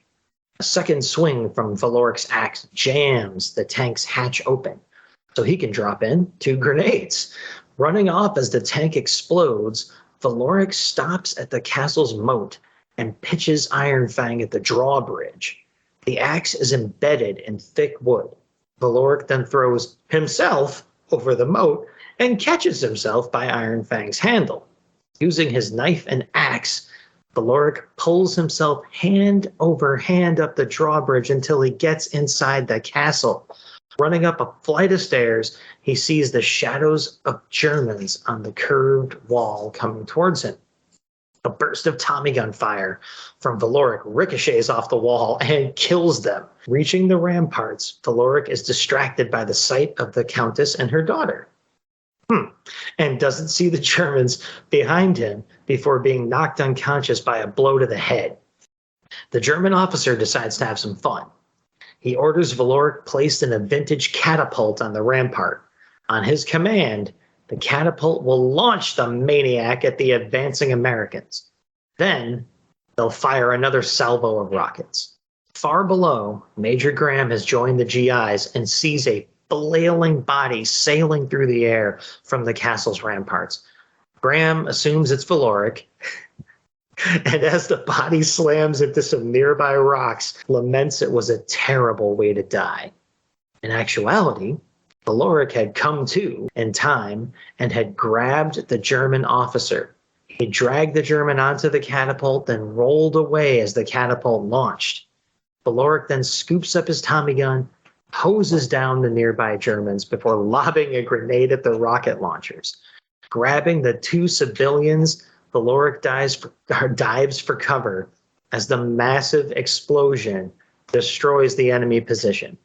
A second swing from Valoric's axe jams the tank's hatch open, so he can drop in 2 grenades. Running off as the tank explodes, Valoric stops at the castle's moat and pitches Iron Fang at the drawbridge. The axe is embedded in thick wood. Valoric then throws himself over the moat and catches himself by Iron Fang's handle. Using his knife and axe, Valoric pulls himself hand over hand up the drawbridge until he gets inside the castle. Running up a flight of stairs, he sees the shadows of Germans on the curved wall coming towards him. A burst of Tommy gun fire from Valoric ricochets off the wall and kills them. Reaching the ramparts, Valoric is distracted by the sight of the Countess and her daughter. And doesn't see the Germans behind him before being knocked unconscious by a blow to the head. The German officer decides to have some fun. He orders Valoric placed in a vintage catapult on the rampart. On his command, the catapult will launch the maniac at the advancing Americans. Then, they'll fire another salvo of rockets. Far below, Major Graham has joined the GIs and sees a flailing body sailing through the air from the castle's ramparts. Graham assumes it's Valoric, and as the body slams into some nearby rocks, laments it was a terrible way to die. In actuality, Valoric had come to in time and had grabbed the German officer. He dragged the German onto the catapult, then rolled away as the catapult launched. Valoric then scoops up his Tommy gun, hoses down the nearby Germans before lobbing a grenade at the rocket launchers. Grabbing the 2 civilians, Valoric dives for cover as the massive explosion destroys the enemy position.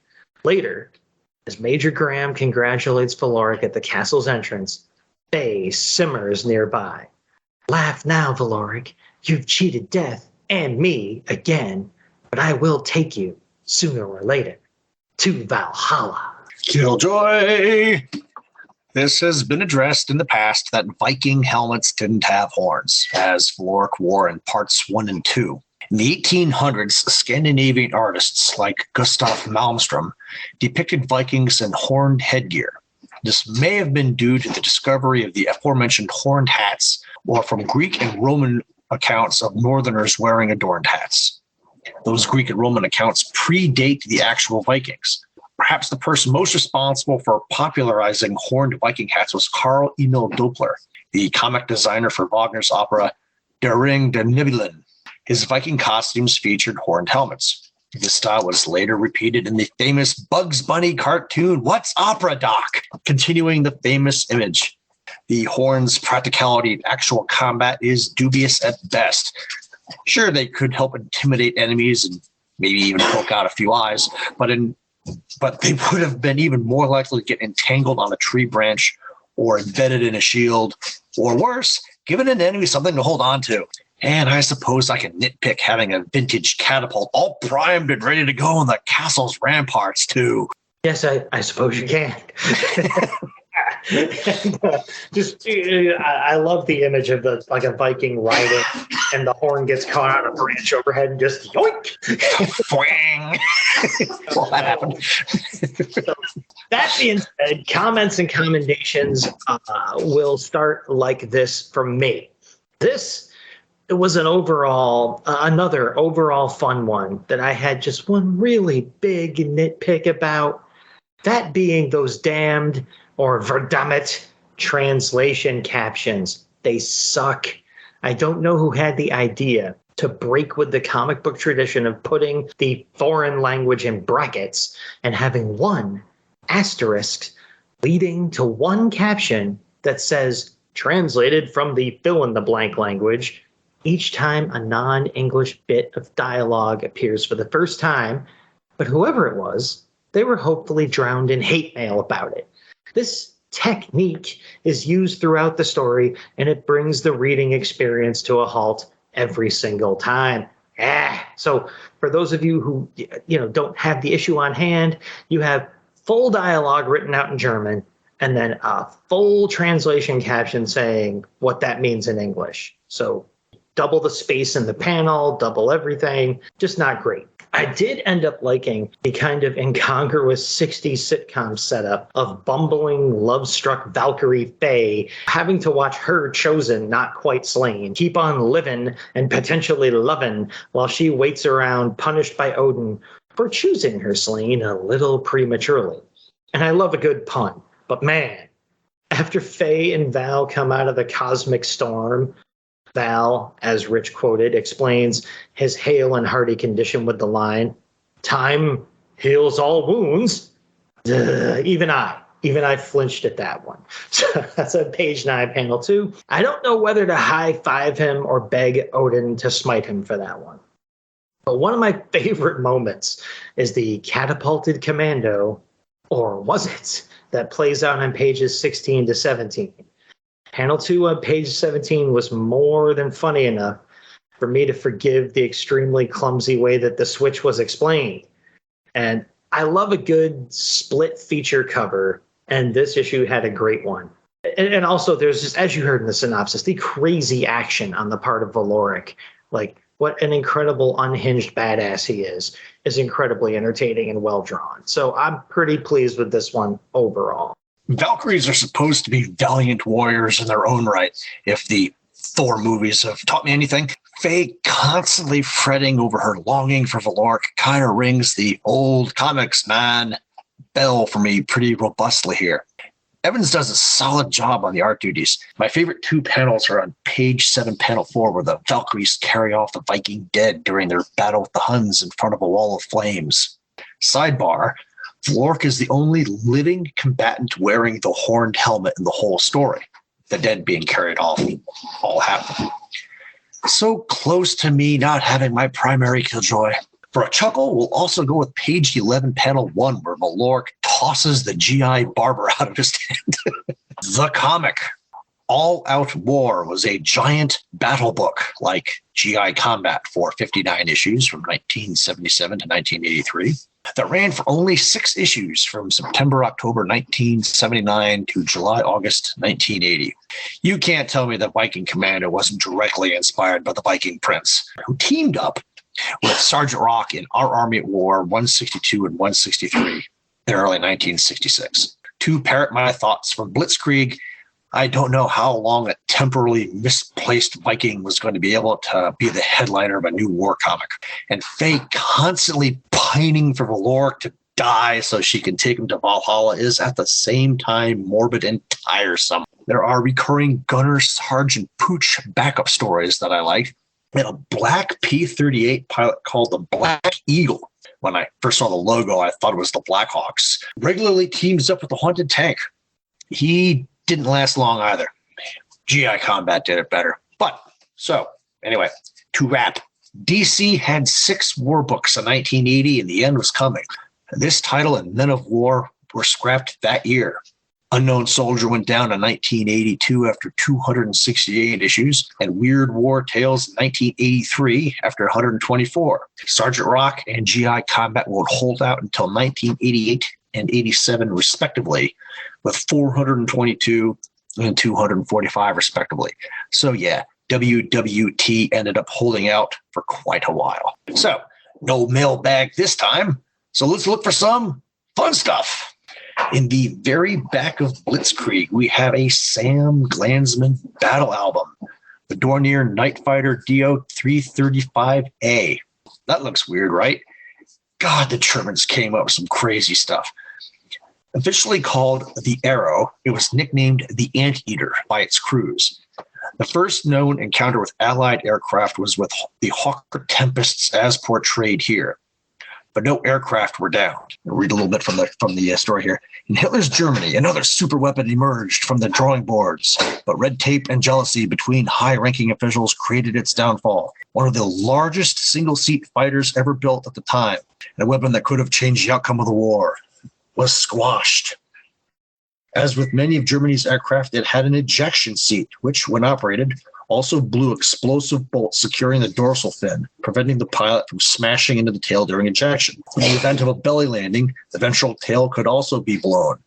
Later, as Major Graham congratulates Valoric at the castle's entrance, Faye simmers nearby. Laugh now, Valoric. You've cheated death and me again, but I will take you sooner or later to Valhalla. Killjoy! This has been addressed in the past that Viking helmets didn't have horns, as Valoric wore in parts 1 and 2. In the 1800s, Scandinavian artists like Gustav Malmström depicted Vikings in horned headgear. This may have been due to the discovery of the aforementioned horned hats, or from Greek and Roman accounts of northerners wearing adorned hats. Those Greek and Roman accounts predate the actual Vikings. Perhaps the person most responsible for popularizing horned Viking hats was Carl Emil Doppler, the comic designer for Wagner's opera Der Ring der Nibelungen. His Viking costumes featured horned helmets. This style was later repeated in the famous Bugs Bunny cartoon, What's Opera, Doc? Continuing the famous image. The horns' practicality in actual combat is dubious at best. Sure, they could help intimidate enemies and maybe even poke out a few eyes, but they would have been even more likely to get entangled on a tree branch or embedded in a shield, or worse, given an enemy something to hold on to. And I suppose I can nitpick having a vintage catapult all primed and ready to go on the castle's ramparts, too. Yes, I suppose you can. I love the image of a Viking riding, and the horn gets caught on a branch overhead and just yoink. Well, that happened. So, that being said, comments and commendations will start like this from me. It was another overall fun one that I had just one really big nitpick about. That being those damned or verdammt translation captions. They suck. I don't know who had the idea to break with the comic book tradition of putting the foreign language in brackets and having one asterisk leading to one caption that says translated from the fill-in-the-blank language each time a non-English bit of dialogue appears for the first time, but whoever it was, they were hopefully drowned in hate mail about it. This technique is used throughout the story, and it brings the reading experience to a halt every single time. So for those of you who don't have the issue on hand, you have full dialogue written out in German, and then a full translation caption saying what that means in English. So double the space in the panel, double everything, just not great. I did end up liking the kind of incongruous 60s sitcom setup of bumbling, love-struck Valkyrie Faye having to watch her chosen, not quite slain, keep on living and potentially loving while she waits around punished by Odin for choosing her slain a little prematurely. And I love a good pun, but man, after Faye and Val come out of the cosmic storm, Val, as Rich quoted, explains his hale and hearty condition with the line, "Time heals all wounds." Even I flinched at that one. So that's on page 9, panel 2. I don't know whether to high-five him or beg Odin to smite him for that one. But one of my favorite moments is the catapulted commando, or was it, that plays out on pages 16 to 17. Panel 2 on page 17 was more than funny enough for me to forgive the extremely clumsy way that the switch was explained. And I love a good split feature cover, and this issue had a great one. And also there's just, as you heard in the synopsis, the crazy action on the part of Valoric. Like, what an incredible unhinged badass he is incredibly entertaining and well drawn. So I'm pretty pleased with this one overall. Valkyries are supposed to be valiant warriors in their own right. If the Thor movies have taught me anything, Faye constantly fretting over her longing for Valoric kind of rings the old comics man bell for me pretty robustly here. Evans does a solid job on the art duties. My favorite 2 panels are on page 7, panel 4, where the Valkyries carry off the Viking dead during their battle with the Huns in front of a wall of flames. Sidebar, Valoric is the only living combatant wearing the horned helmet in the whole story. The dead being carried off all happen. So close to me not having my primary Killjoy. For a chuckle, we'll also go with page 11, panel 1, where Valoric tosses the GI barber out of his hand. The comic. All Out War was a giant battle book like GI Combat for 59 issues from 1977 to 1983 that ran for only 6 issues from September-October 1979 to July-August 1980. You can't tell me that Viking Commando wasn't directly inspired by the Viking Prince, who teamed up with Sergeant Rock in Our Army at War 162 and 163 in early 1966. To parrot my thoughts from Blitzkrieg, I don't know how long a temporarily misplaced Viking was going to be able to be the headliner of a new war comic. And Faye constantly pining for Valork to die so she can take him to Valhalla is at the same time morbid and tiresome. There are recurring Gunner Sergeant Pooch backup stories that I like, and a black P-38 pilot called the Black Eagle. When I first saw the logo, I thought it was the Blackhawks. Regularly teams up with the Haunted Tank. He didn't last long either. GI Combat did it better. But, so, anyway, to wrap, DC had 6 war books in 1980 and the end was coming. This title and Men of War were scrapped that year. Unknown Soldier went down in 1982 after 268 issues, and Weird War Tales in 1983 after 124. Sergeant Rock and GI Combat would hold out until 1988 and 87 respectively, with 422 and 245 respectively. So yeah, WWT ended up holding out for quite a while. So no mailbag this time. So let's look for some fun stuff. In the very back of Blitzkrieg, we have a Sam Glanzman battle album, the Dornier Night Fighter DO 335A. That looks weird, right? God, the Germans came up with some crazy stuff. Officially called the Arrow, it was nicknamed the Anteater by its crews. The first known encounter with Allied aircraft was with the Hawker Tempests as portrayed here. But no aircraft were down. I'll read a little bit from the story here. In Hitler's Germany, another superweapon emerged from the drawing boards, but red tape and jealousy between high-ranking officials created its downfall. One of the largest single-seat fighters ever built at the time, and a weapon that could have changed the outcome of the war, was squashed. As with many of Germany's aircraft, it had an ejection seat, which, when operated, also blew explosive bolts securing the dorsal fin, preventing the pilot from smashing into the tail during ejection. In the event of a belly landing, the ventral tail could also be blown.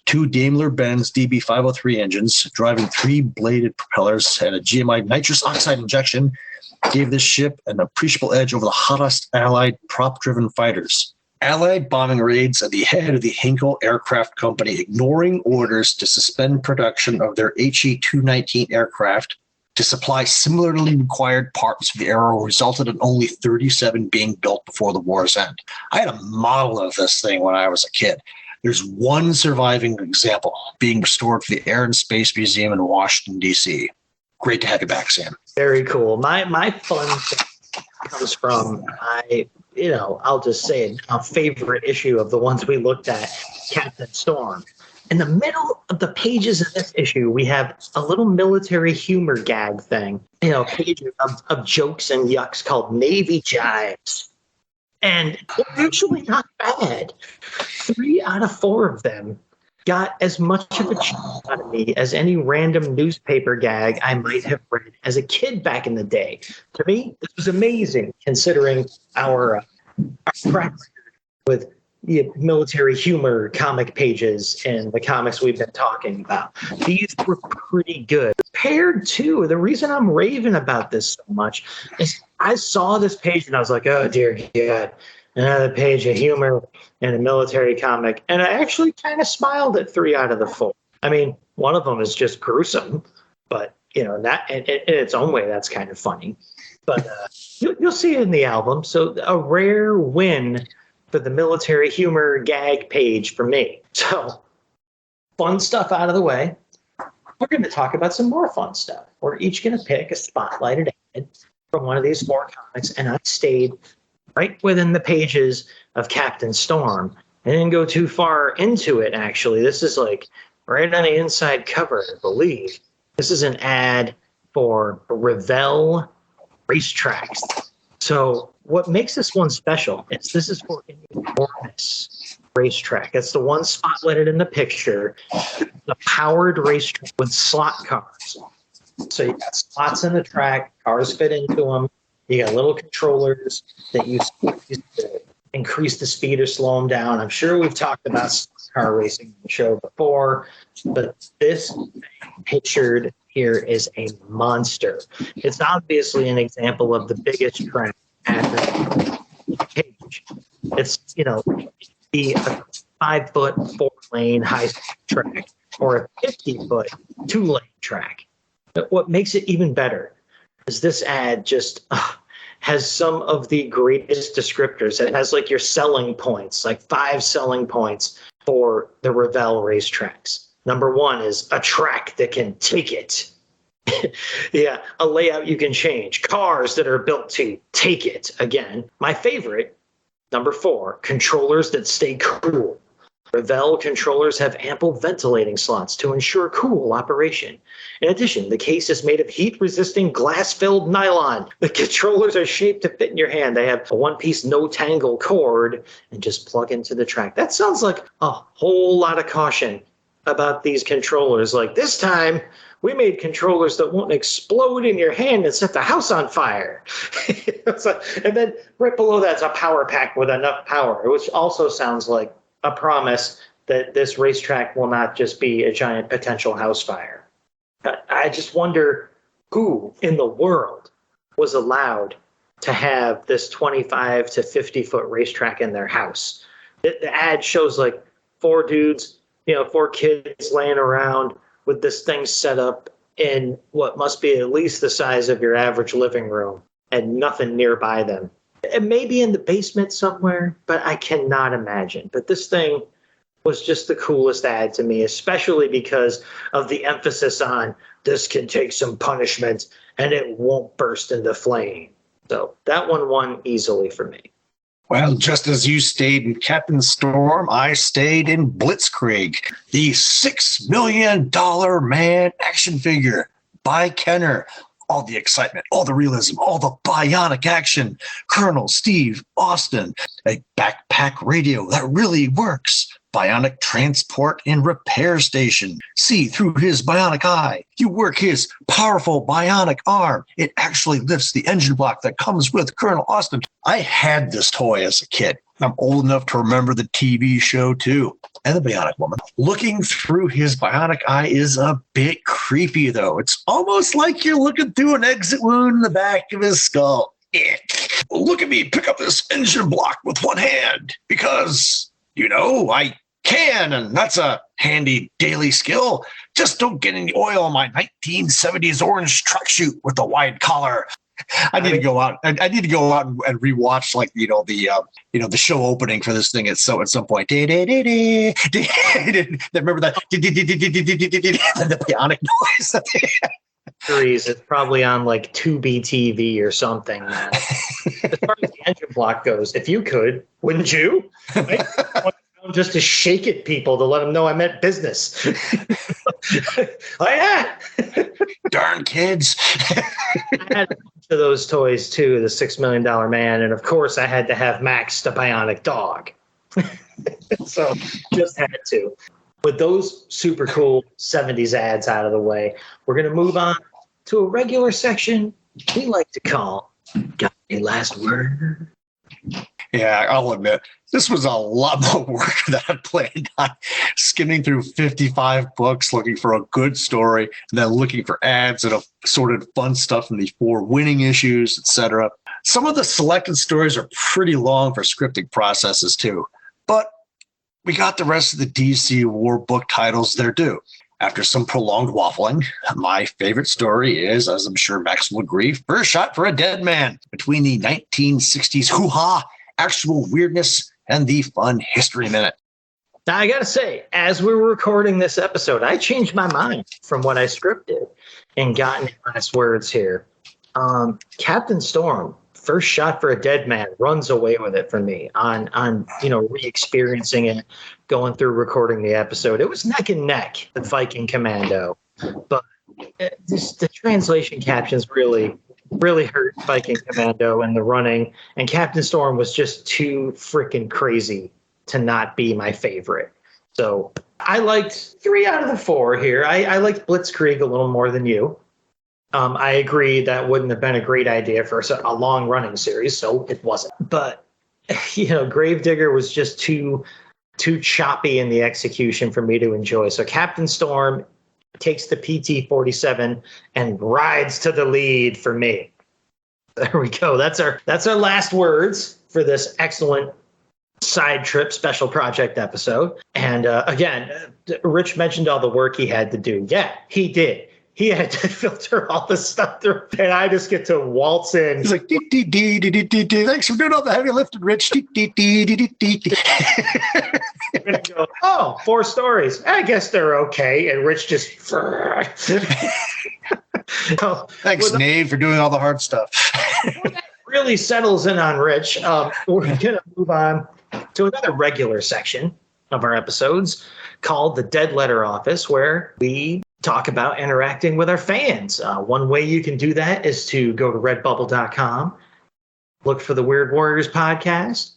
2 Daimler-Benz DB503 engines, driving 3-bladed propellers and a GMI nitrous oxide injection, gave this ship an appreciable edge over the hottest Allied prop-driven fighters. Allied bombing raids at the head of the Hinkle Aircraft Company, ignoring orders to suspend production of their HE-219 aircraft to supply similarly required parts for the Arrow, resulted in only 37 being built before the war's end. I had a model of this thing when I was a kid. There's one surviving example being restored for the Air and Space Museum in Washington, D.C. Great to have you back, Sam. Very cool. My fun thing comes from I'll just say it, a favorite issue of the ones we looked at, Captain Storm. In the middle of the pages of this issue, we have a little military humor gag thing, page of jokes and yucks called Navy Jives. And they're actually not bad. 3 out of 4 of them got as much of a chuckle out of me as any random newspaper gag I might have read as a kid back in the day. To me, this was amazing, considering our track record with the military humor comic pages and the comics we've been talking about. These were pretty good. Paired to, the reason I'm raving about this so much is I saw this page and I was like, oh dear God, another page of humor in a military comic. And I actually kind of smiled at 3 out of the 4. I mean, one of them is just gruesome, but that in its own way, that's kind of funny. But you'll see it in the album. So a rare win for the military humor gag page for me. So fun stuff out of the way. We're going to talk about some more fun stuff. We're each going to pick a spotlighted ad from one of these 4 comics, and I stayed right within the pages of Captain Storm. I didn't go too far into it, actually. This is like right on the inside cover, I believe. This is an ad for Revell Racetracks. So what makes this one special is this is for an enormous racetrack. That's the one spotlighted in the picture. a powered racetrack with slot cars. So you got slots in the track, cars fit into them. You got little controllers that you use to increase the speed or slow them down. I'm sure we've talked about car racing on the show before, but this thing pictured here is a monster. It's obviously an example of the biggest track at the cage. It's, be a 5-foot, 4-lane high-speed track or a 50-foot, 2-lane track. But what makes it even better is this ad just has some of the greatest descriptors. It has like your selling points, like 5 selling points for the Revell racetracks. Number 1 is a track that can take it. Yeah, a layout you can change. Cars that are built to take it. Again, my favorite, number 4, controllers that stay cool. Revell controllers have ample ventilating slots to ensure cool operation. In addition, the case is made of heat-resisting glass-filled nylon. The controllers are shaped to fit in your hand. They have a one-piece no-tangle cord and just plug into the track. That sounds like a whole lot of caution about these controllers. Like, this time, we made controllers that won't explode in your hand and set the house on fire. And then right below that's a power pack with enough power, which also sounds like a promise that this racetrack will not just be a giant potential house fire. I just wonder who in the world was allowed to have this 25 to 50 foot racetrack in their house. The ad shows like 4 dudes, 4 kids laying around with this thing set up in what must be at least the size of your average living room and nothing nearby them. It may be in the basement somewhere, but I cannot imagine. But this thing was just the coolest ad to me, especially because of the emphasis on this can take some punishment and it won't burst into flame. So that one won easily for me. Well, just as you stayed in Captain Storm, I stayed in Blitzkrieg, the $6 million man action figure by Kenner. All the excitement, all the realism, all the bionic action. Colonel Steve Austin, a backpack radio that really works. Bionic transport and repair station. See through his bionic eye. You work his powerful bionic arm. It actually lifts the engine block that comes with Colonel Austin. I had this toy as a kid. I'm old enough to remember the TV show too. And the Bionic Woman. Looking through his bionic eye is a bit creepy, though. It's almost like you're looking through an exit wound in the back of his skull. Look at me pick up this engine block with one hand because, I can, and that's a handy daily skill. Just don't get any oil on my 1970s orange tracksuit with the wide collar. I need to go out and rewatch the show opening for this thing at some point. Remember that the bionic noise. It's probably on like Tubi TV or something, man. As far as the engine block goes, if you could, wouldn't you? Right? Just to shake at people to let them know I meant business. Oh yeah, darn kids. I had a bunch of those toys too, the $6 million man, and of course I had to have Max the bionic dog. So just had to. With those super cool 70s ads out of the way, we're going to move on to a regular section we like to call Got a Last Word? Yeah, I'll admit, this was a lot more work than I planned on. Skimming through 55 books, looking for a good story, and then looking for ads and assorted fun stuff in the 4 winning issues, etc. Some of the selected stories are pretty long for scripting processes, too. But we got the rest of the DC War book titles their due. After some prolonged waffling, my favorite story is, as I'm sure Max will agree, First Shot for a Dead Man, between the 1960s hoo-ha, actual weirdness, and the fun history minute. Now, I got to say, as we were recording this episode, I changed my mind from what I scripted and gotten last words here. Captain Storm, First Shot for a Dead Man, runs away with it for me on re-experiencing it, going through recording the episode. It was neck and neck with Viking Commando, but the translation captions really hurt Viking Commando in the running, and Captain Storm was just too freaking crazy to not be my favorite. So I liked 3 out of the 4 here. I liked Blitzkrieg a little more than you. I agree that wouldn't have been a great idea for a long running series, so it wasn't. But Gravedigger was just too choppy in the execution for me to enjoy. So Captain Storm takes the PT-47 and rides to the lead for me. There we go. That's our last words for this excellent side trip special project episode. And again, Rich mentioned all the work he had to do. Yeah, he did. He had to filter all the stuff through, and I just get to waltz in. He's like, thanks for doing all the heavy lifting, Rich. And go, 4 stories. I guess they're okay. And Rich just. Thanks, Nate, for doing all the hard stuff. Really settles in on Rich. We're going to move on to another regular section of our episodes called the Dead Letter Office, where we talk about interacting with our fans. One way you can do that is to go to redbubble.com, look for the Weird Warriors podcast,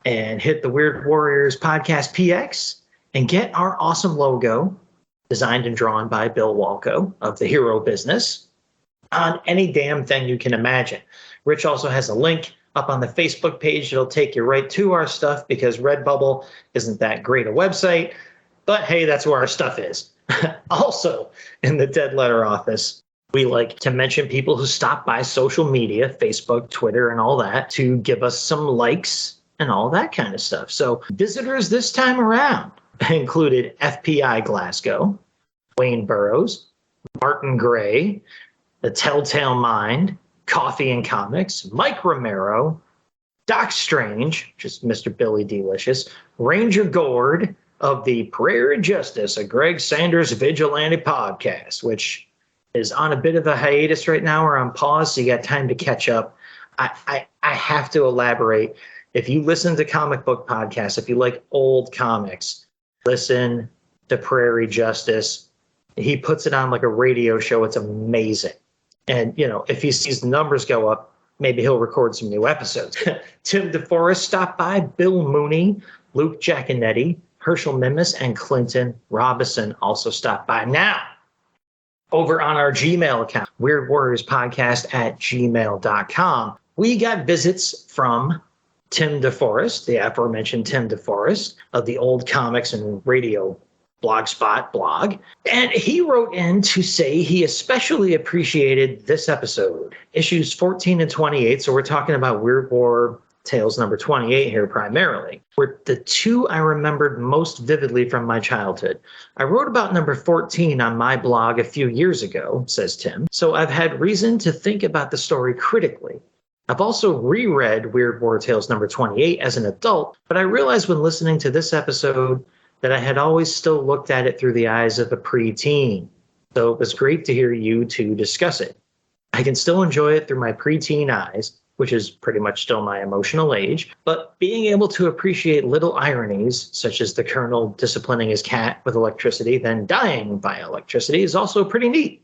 and hit the Weird Warriors podcast PX, and get our awesome logo designed and drawn by Bill Walco of the Hero Business on any damn thing you can imagine. Rich also has a link up on the Facebook page. It'll take you right to our stuff because Redbubble isn't that great a website, but hey, that's where our stuff is. Also, in the Dead Letter Office, we like to mention people who stop by social media, Facebook, Twitter, and all that, to give us some likes and all that kind of stuff. So visitors this time around included FPI Glasgow, Wayne Burrows, Martin Gray, The Telltale Mind, Coffee and Comics, Mike Romero, Doc Strange, just Mr. Billy Delicious, Ranger Gord of the Prayer of Justice, a Greg Sanders Vigilante podcast, which is on a bit of a hiatus right now or on pause, so you got time to catch up. I have to elaborate. If you listen to comic book podcasts, if you like old comics, listen to Prairie Justice. He puts it on like a radio show. It's amazing. And, if he sees the numbers go up, maybe he'll record some new episodes. Tim DeForest stopped by, Bill Mooney, Luke Giaconetti, Herschel Mimis, and Clinton Robinson also stopped by. Now, over on our Gmail account, weirdwarriorspodcast@gmail.com, we got visits from Tim DeForest, the aforementioned Tim DeForest of the Old Comics and Radio Blogspot blog. And he wrote in to say he especially appreciated this episode, issues 14 and 28. So we're talking about Weird War Tales number 28 here primarily, were the 2 I remembered most vividly from my childhood. I wrote about number 14 on my blog a few years ago, says Tim, so I've had reason to think about the story critically. I've also reread Weird War Tales number 28 as an adult, but I realized when listening to this episode that I had always still looked at it through the eyes of a preteen. So it was great to hear you 2 discuss it. I can still enjoy it through my preteen eyes, which is pretty much still my emotional age, but being able to appreciate little ironies, such as the Colonel disciplining his cat with electricity, then dying by electricity, is also pretty neat.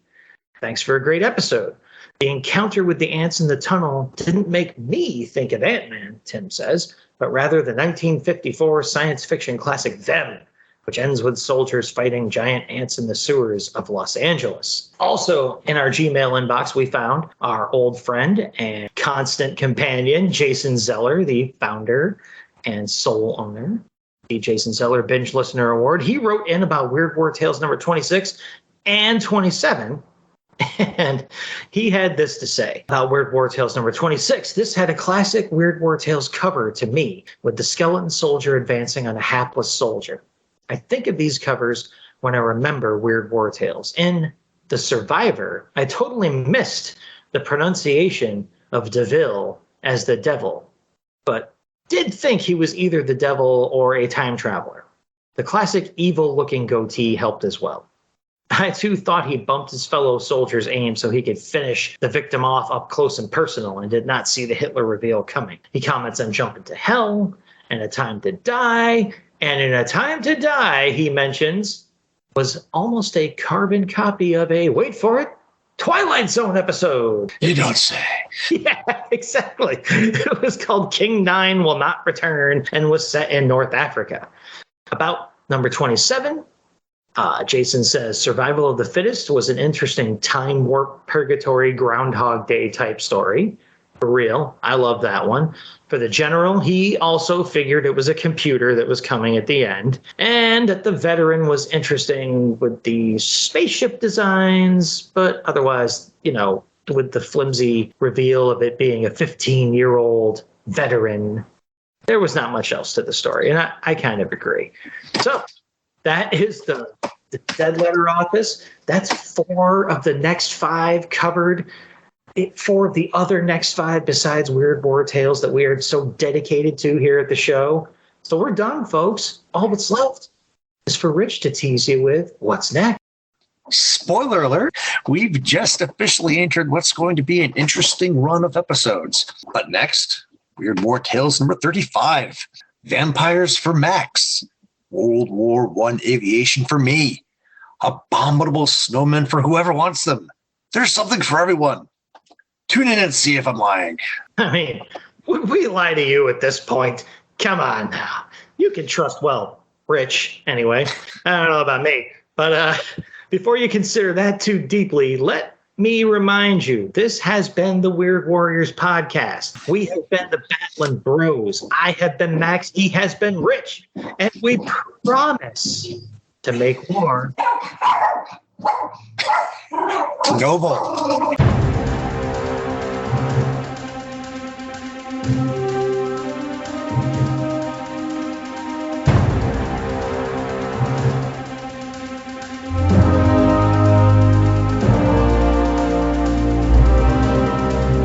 Thanks for a great episode. The encounter with the ants in the tunnel didn't make me think of Ant-Man, Tim says, but rather the 1954 science fiction classic Them, which ends with soldiers fighting giant ants in the sewers of Los Angeles. Also, in our Gmail inbox, we found our old friend and constant companion, Jason Zeller, the founder and sole owner, the Jason Zeller Binge Listener Award. He wrote in about Weird War Tales number 26 and 27, and he had this to say about Weird War Tales number 26. This had a classic Weird War Tales cover to me, with the skeleton soldier advancing on a hapless soldier. I think of these covers when I remember Weird War Tales. In The Survivor, I totally missed the pronunciation of DeVille as the devil, but did think he was either the devil or a time traveler. The classic evil-looking goatee helped as well. I too thought he bumped his fellow soldiers' aim so he could finish the victim off up close and personal, and did not see the Hitler reveal coming. He comments on jumping to hell and A Time to Die, and in A Time to Die, he mentions, was almost a carbon copy of a, wait for it, Twilight Zone episode. You don't say. Yeah, exactly. It was called King 9 Will Not Return and was set in North Africa. About Number 27, Jason says survival of the fittest was an interesting time warp purgatory Groundhog Day type story. For real. I love that one. For the general, he also figured it was a computer that was coming at the end, and that the veteran was interesting with the spaceship designs, but otherwise, with the flimsy reveal of it being a 15-year-old veteran, there was not much else to the story, and I kind of agree. So that is the Dead Letter Office. That's 4 of the next 5 covered. 4 of the other next 5 besides Weird War Tales that we are so dedicated to here at the show. So we're done, folks. All that's left is for Rich to tease you with what's next. Spoiler alert, we've just officially entered what's going to be an interesting run of episodes. But next, Weird War Tales number 35, Vampires for Max, World War I Aviation for me, Abominable Snowmen for whoever wants them. There's something for everyone. Tune in and see if I'm lying. I mean, would we lie to you at this point? Come on now. You can trust, Rich, anyway. I don't know about me. But before you consider that too deeply, let me remind you, this has been the Weird Warriors podcast. We have been the Battling Bros. I have been Max. He has been Rich. And we promise to make war Noble.